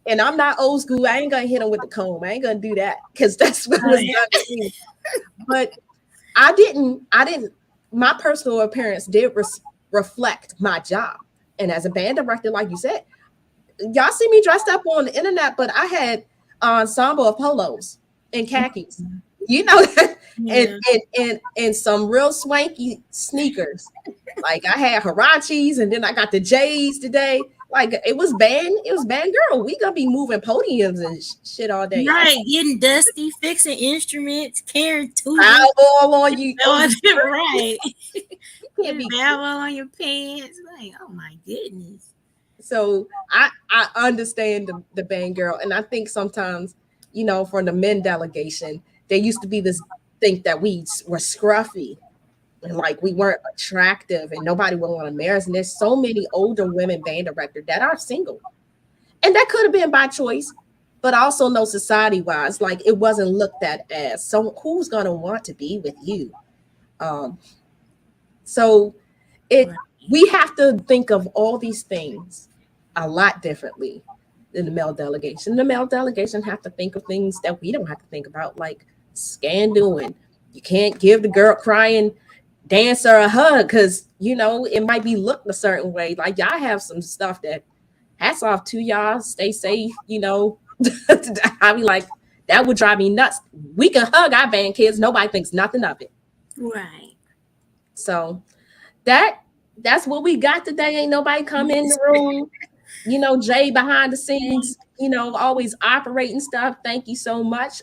and I'm not old school. I ain't gonna hit him with the comb. I ain't gonna do that because that's what was done to me. But I didn't. My personal appearance did reflect my job, and as a band director, like you said, y'all see me dressed up on the internet, but I had ensemble of polos and khakis, and some real swanky sneakers. Like I had Hirachis, and then I got the J's today. Like it was band girl. We gonna be moving podiums and shit all day. Right, getting dusty, fixing instruments, carrying tools. All on you. Right. Can't be all on your pants. Like, oh my goodness. So I understand the band girl, and I think sometimes, from the men delegation, there used to be this think that we were scruffy and like we weren't attractive and nobody would want to marry us. And there's so many older women band directors that are single. And that could have been by choice, but I also know society-wise, like it wasn't looked at as, so who's gonna want to be with you? We have to think of all these things a lot differently than the male delegation. The male delegation have to think of things that we don't have to think about, like scandal, and you can't give the girl crying dancer a hug because it might be looked a certain way. Like y'all have some stuff that, hats off to y'all, stay safe. I be like, that would drive me nuts. We can hug our band kids, nobody thinks nothing of it. Right. So that's what we got today. Ain't nobody come in the room. Jay behind the scenes, always operating stuff. Thank you so much.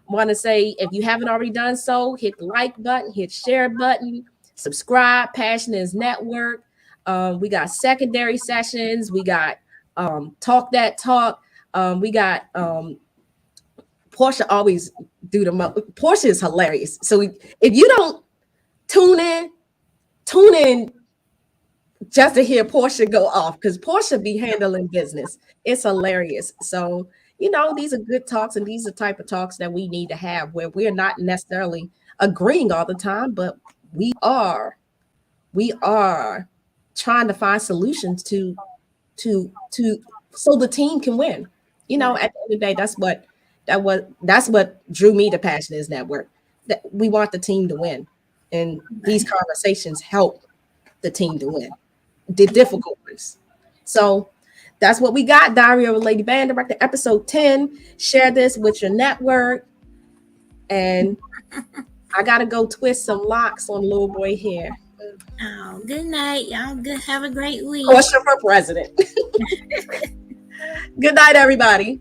Want to say, if you haven't already done so, hit the like button, hit share button, subscribe. Passionist Network. We got secondary sessions. We got Talk That Talk. We got Portia always do them up. Portia is hilarious. So if you don't tune in just to hear Portia go off, because Portia be handling business. It's hilarious. So, these are good talks, and these are the type of talks that we need to have, where we're not necessarily agreeing all the time, but we are trying to find solutions to so the team can win. At the end of the day, that's what drew me to Passionist Network. That we want the team to win, and these conversations help the team to win the difficult ones. So that's what we got. Diary of a Lady Band Director, episode 10. Share this with your network. And I gotta go twist some locks on little boy hair. Oh, good night. Y'all have a great week. Portia for president. Good night, everybody.